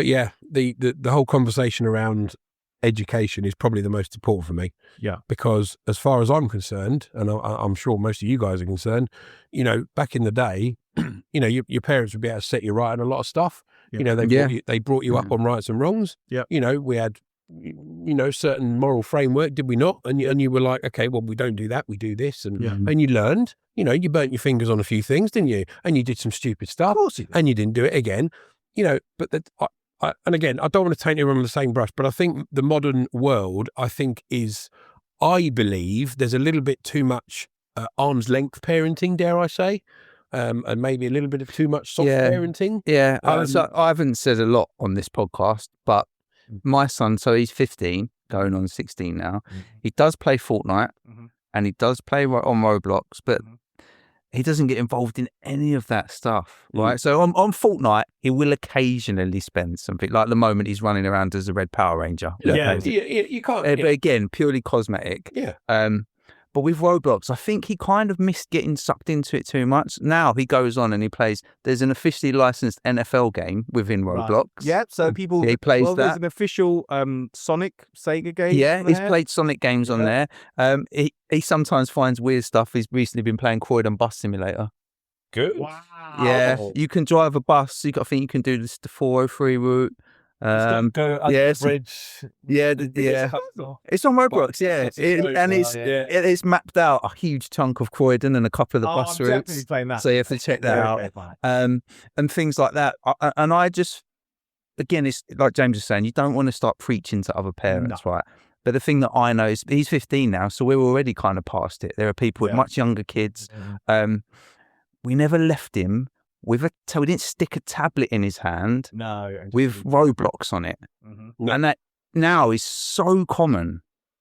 yeah, the whole conversation around education is probably the most important for me. Yeah. Because as far as I'm concerned, and I'm sure most of you guys are concerned, you know, back in the day, you know, your parents would be able to set you right on a lot of stuff. You know, they brought you up on rights and wrongs. Yeah. You know, we had, you know, certain moral framework, did we not? And you were like, okay, well, we don't do that, we do this. And you learned, you know, you burnt your fingers on a few things, didn't you? And you did some stupid stuff. Of course you did. And you didn't do it again. You know, but and again, I don't want to taint everyone with the same brush, but I think the modern world, I believe there's a little bit too much arm's length parenting, dare I say, and maybe a little bit of too much soft parenting. Yeah, I haven't said a lot on this podcast, but my son, so he's 15, going on 16 now. He does play Fortnite, and he does play on Roblox, but he doesn't get involved in any of that stuff, right? So on Fortnite, he will occasionally spend something. Like the moment he's running around as a Red Power Ranger. You can't. But again, purely cosmetic. Yeah. But with Roblox, I think he kind of missed getting sucked into it too much. Now he goes on and he plays. There's an officially licensed NFL game within Roblox. Right. Yeah, so people. He plays that. There's an official Sonic Sega game. Yeah, he's played Sonic games on there. He sometimes finds weird stuff. He's recently been playing Croydon Bus Simulator. Good. Wow. Yeah, you can drive a bus. I think you can do the 403 route. Go under the bridge. It's on Roblox, it's mapped out a huge chunk of Croydon and a couple of the bus routes. Definitely playing that. So you have to check that out. And things like that. And I just, again, it's like James was saying, you don't want to start preaching to other parents, right? But the thing that I know is he's 15 now, so we're already kind of past it. There are people with much younger kids. We never left him we didn't stick a tablet in his hand with Roblox on it. And that now is so common.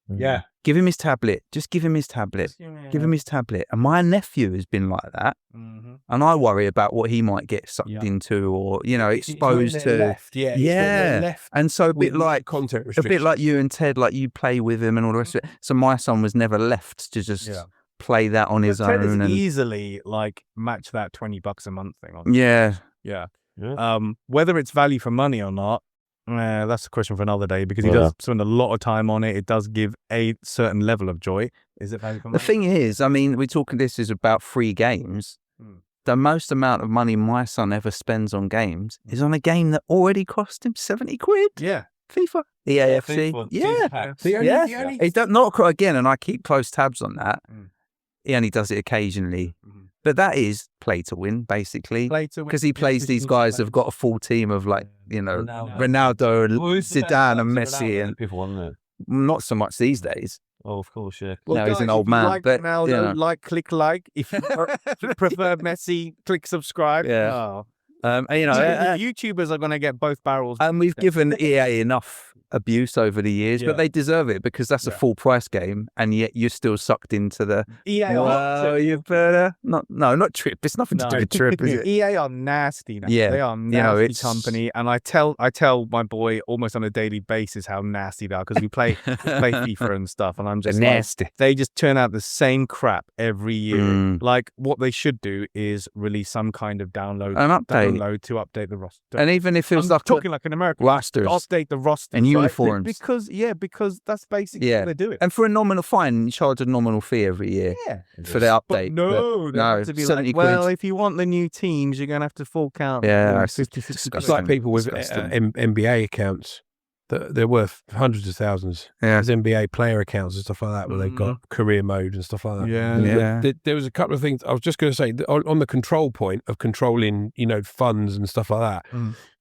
Yeah. Give him his tablet. Just give him his tablet. Give him his tablet. And my nephew has been like that. And I worry about what he might get sucked into or, you know, exposed to. Left. Left. And so a bit like content a bit like you and Ted, like you play with him and all the rest of it. So my son was never left to just play that on his Ted own. Has and easily like match that $20 a month thing on. Yeah. Whether it's value for money or not, that's a question for another day because he does spend a lot of time on it. It does give a certain level of joy. Is it value for money? The thing is, I mean, we're talking this is about free games. The most amount of money my son ever spends on games is on a game that already cost him 70 quid. Yeah. FIFA. EAFC. He does not again, and I keep close tabs on that. He only does it occasionally. But that is play to win, basically. Because he plays these guys who've got a full team of like, you know, Ronaldo and Zidane and Messi and people, wasn't it? Not so much these days. Oh, of course, yeah. Well, now guys, he's an old man. Like but Ronaldo, click like. If you prefer Messi, click subscribe. Yeah. And, you know, YouTubers are going to get both barrels. and we've given EA enough abuse over the years, but they deserve it because that's a full price game, and yet you're still sucked into the EA well, you better not Trip. It's nothing to do with Trip, is it? EA are nasty now. Yeah. They are nasty company, and I tell my boy almost on a daily basis how nasty they are because we play FIFA and stuff, and I'm just nasty. They just turn out the same crap every year. Like what they should do is release some kind of download to update the roster. And even if it was talking like an American rosters, update the roster and uniforms, because that's basically what they're doing. And for a nominal fine, you charge a nominal fee every year for the update. No, to be like, well, if you want the new teams, you're going to have to fork out. Yeah, it's like people with NBA accounts that they're worth hundreds of thousands. Yeah, there's NBA player accounts and stuff like that where they've got career mode and stuff like that. Yeah. There was a couple of things I was just going to say on the control point of controlling, funds and stuff like that.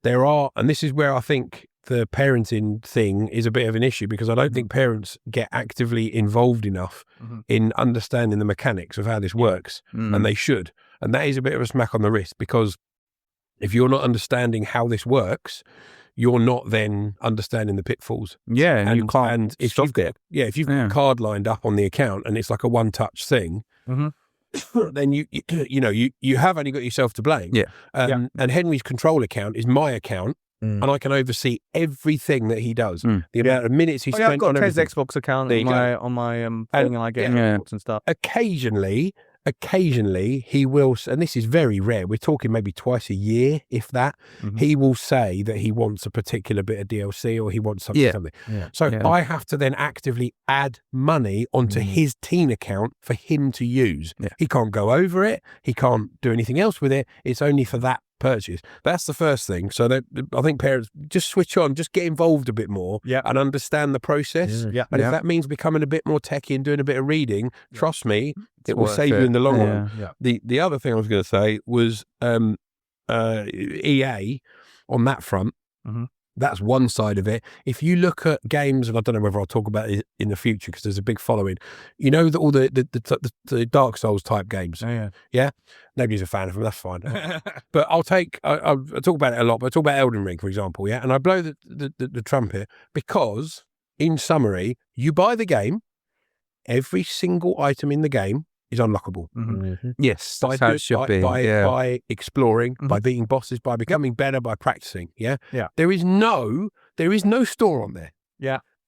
There are, and this is where I think the parenting thing is a bit of an issue because I don't think parents get actively involved enough in understanding the mechanics of how this works, and they should. And that is a bit of a smack on the wrist because if you're not understanding how this works, you're not then understanding the pitfalls. Yeah, and you can't. And if you've card lined up on the account and it's like a one-touch thing, then you have only got yourself to blame. Yeah. And Henry's control account is my account. And I can oversee everything that he does. The amount of minutes he spent I've got on Ted's everything. Xbox account on my thing, and I get Xbox and stuff. Occasionally he will, and this is very rare, we're talking maybe twice a year, if that, he will say that he wants a particular bit of DLC or he wants something. So I have to then actively add money onto his teen account for him to use. He can't go over it. He can't do anything else with it. It's only for that purchase. That's the first thing. So I think parents just switch on, just get involved a bit more and understand the process. And if that means becoming a bit more techie and doing a bit of reading, trust me, it will save you in the long run. The other thing I was going to say was EA on that front. That's one side of it. If you look at games, and I don't know whether I'll talk about it in the future because there's a big following, all the Dark Souls type games. Yeah. Nobody's a fan of them. That's fine. But I'll talk about it a lot, but I talk about Elden Ring, for example. Yeah. And I blow the trumpet because, in summary, you buy the game, every single item in the game is unlockable. Yes, that's how it should be. By exploring, by beating bosses, by becoming better, by practicing. There is no store on there.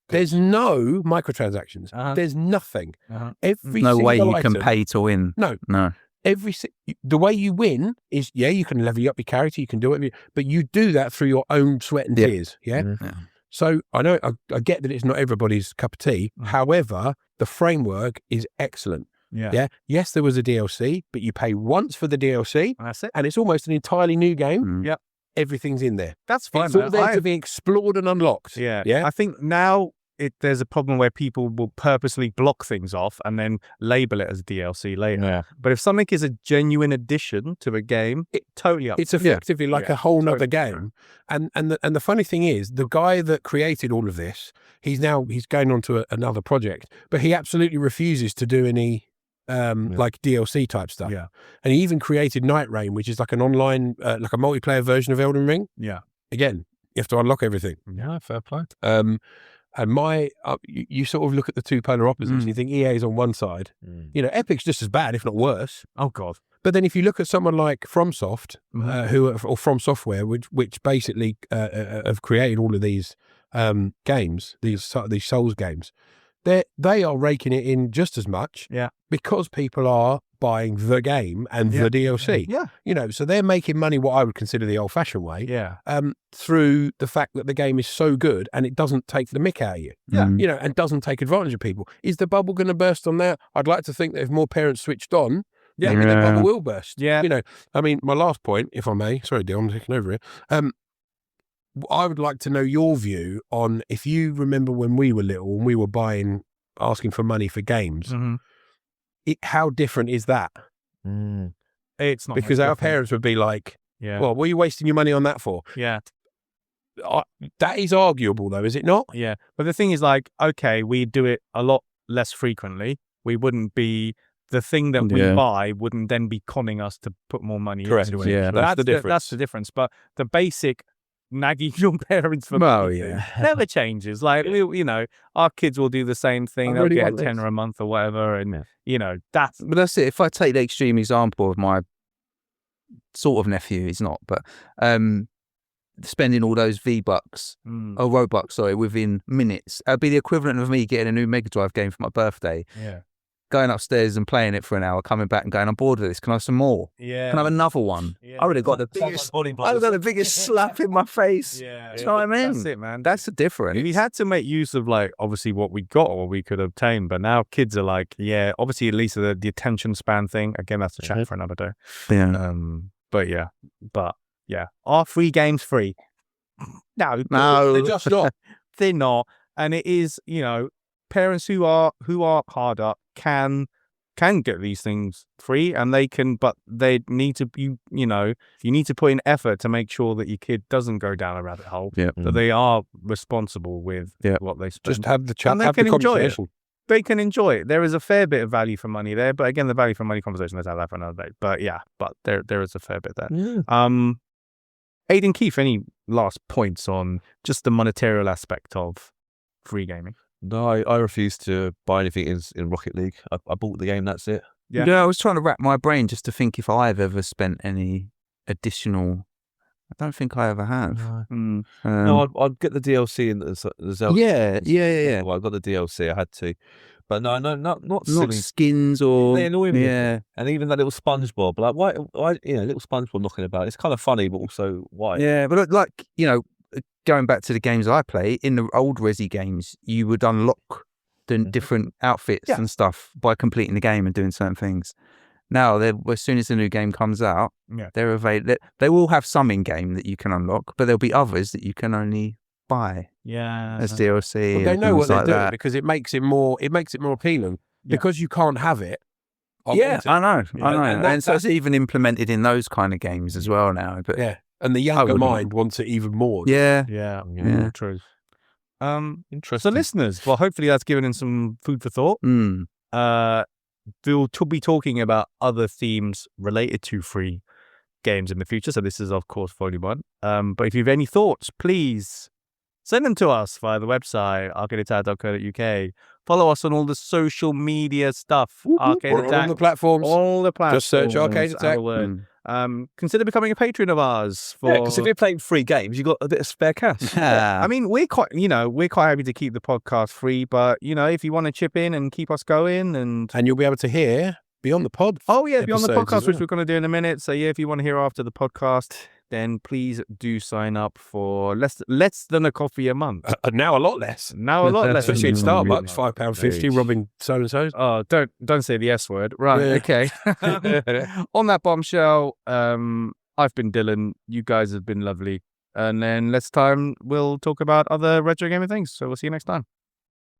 There's no microtransactions. There's nothing. Every no single way you item, can pay to win. No. The way you win is you can level up your character, you can do it, but you do that through your own sweat and tears. So I know I get that it's not everybody's cup of tea. However, the framework is excellent. Yes, there was a DLC, but you pay once for the DLC. That's it. And it's almost an entirely new game. Everything's in there. That's fine. It's all there to be explored and unlocked. I think now there's a problem where people will purposely block things off and then label it as DLC later. But if something is a genuine addition to a game, it's effectively like a whole nother game. And the funny thing is, the guy that created all of this, he's going on to another project, but he absolutely refuses to do any like DLC type stuff. And he even created Night Rain, which is like an online, like a multiplayer version of Elden Ring. Again, you have to unlock everything. Fair play. And you sort of look at the two polar opposites and you think EA is on one side. Epic's just as bad, if not worse. Oh God. But then if you look at someone like FromSoft, or From Software, which basically have created all of these games, these Souls games, they are raking it in just as much because people are buying the game and the DLC. So they're making money what I would consider the old-fashioned way through the fact that the game is so good and it doesn't take the mick out of you, and doesn't take advantage of people. Is the bubble going to burst on that? I'd like to think that if more parents switched on, maybe the bubble will burst. I mean, my last point, if I may, sorry, Dion, I'm taking over here. I would like to know your view on, if you remember when we were little and we were asking for money for games, how different is that? It's not, because our parents would be like, well, what are you wasting your money on that for? That is arguable though, is it not? But the thing is, like, okay, we do it a lot less frequently. We wouldn't be the thing that we Yeah. buy wouldn't then be conning us to put more money Correct. into it. Yeah. That's the difference. That's the difference. But the basic nagging your parents for Well, money yeah. thing never changes. Like, you know, our kids will do the same thing. I They'll really get a want this. tenner a month or whatever. And, you know, that's... But that's it. If I take the extreme example of my sort of nephew, he's not, but spending all those V-Bucks, or Robux, sorry, within minutes, that'd be the equivalent of me getting a new Mega Drive game for my birthday. Yeah. Going upstairs and playing it for an hour, coming back and going, I'm bored of this. Can I have some more? Yeah. Can I have another one? Yeah. I would have got the biggest, slap in my face. Yeah. Do you know what I mean? That's it, man. That's the difference. We had to make use of, like, obviously what we got or we could obtain, but now kids are like, yeah, obviously at least the attention span thing. Again, that's a chat for another day. Yeah. But yeah, are free games free? No, No. They're just not. they're not. And it is, you know, parents who are hard up can get these things free, and they can, but they need to, you know, you need to put in effort to make sure that your kid doesn't go down a rabbit hole. Yeah. That they are responsible with what they spend. Just have the chat, And they have the can enjoy it. conversation. They can enjoy it. There is a fair bit of value for money there, but again, the value for money conversation, let's have that for another day. But yeah, there is a fair bit there. Yeah. Aidan, Keith, any last points on just the monetary aspect of free gaming? No, I refuse to buy anything in Rocket League. I bought the game, that's it. Yeah. I was trying to wrap my brain just to think if I've ever spent any additional. I don't think I ever have. No, I'd get the DLC and the Zelda. Yeah. Well, I got the DLC, I had to. But no, not Not silly. skins or They annoy me. yeah. And even that little SpongeBob, like why little SpongeBob knocking about. It's kind of funny, but also why? Yeah, but like, you know, going back to the games I play, in the old Resi games, you would unlock the different outfits and stuff by completing the game and doing certain things. Now, as soon as the new game comes out, they're available. They will have some in game that you can unlock, but there'll be others that you can only buy as DLC. Well, they and know what things they're like doing that. because it makes it more appealing because you can't have it. Yeah, I know. And so it's even implemented in those kind of games as well now. But and the younger mind wants it even more. Yeah. True. Interesting. So listeners, well, hopefully that's given in some food for thought. We'll be talking about other themes related to free games in the future. So this is, of course, Vol.1. But if you have any thoughts, please send them to us via the website, arcadeattack.co.uk. Follow us on all the social media stuff. Arcade We're Attack. on the platforms. All the platforms. Just search Arcade Attack. Consider becoming a patron of ours. Because if you're playing free games, you've got a bit of spare cash. I mean, we're quite happy to keep the podcast free, but if you want to chip in and keep us going, and you'll be able to hear Beyond the Pod. Oh yeah, Beyond the episodes Podcast, as which well. we're going to do in a minute. So yeah, if you want to hear after the podcast, then please do sign up for less than a coffee a month. Now a lot less. Now a lot less. Especially at Starbucks, £5.50 robbing so and so. Oh, don't say the S word. Right, okay. On that bombshell, I've been Dylan. You guys have been lovely. And then next time we'll talk about other retro gaming things. So we'll see you next time.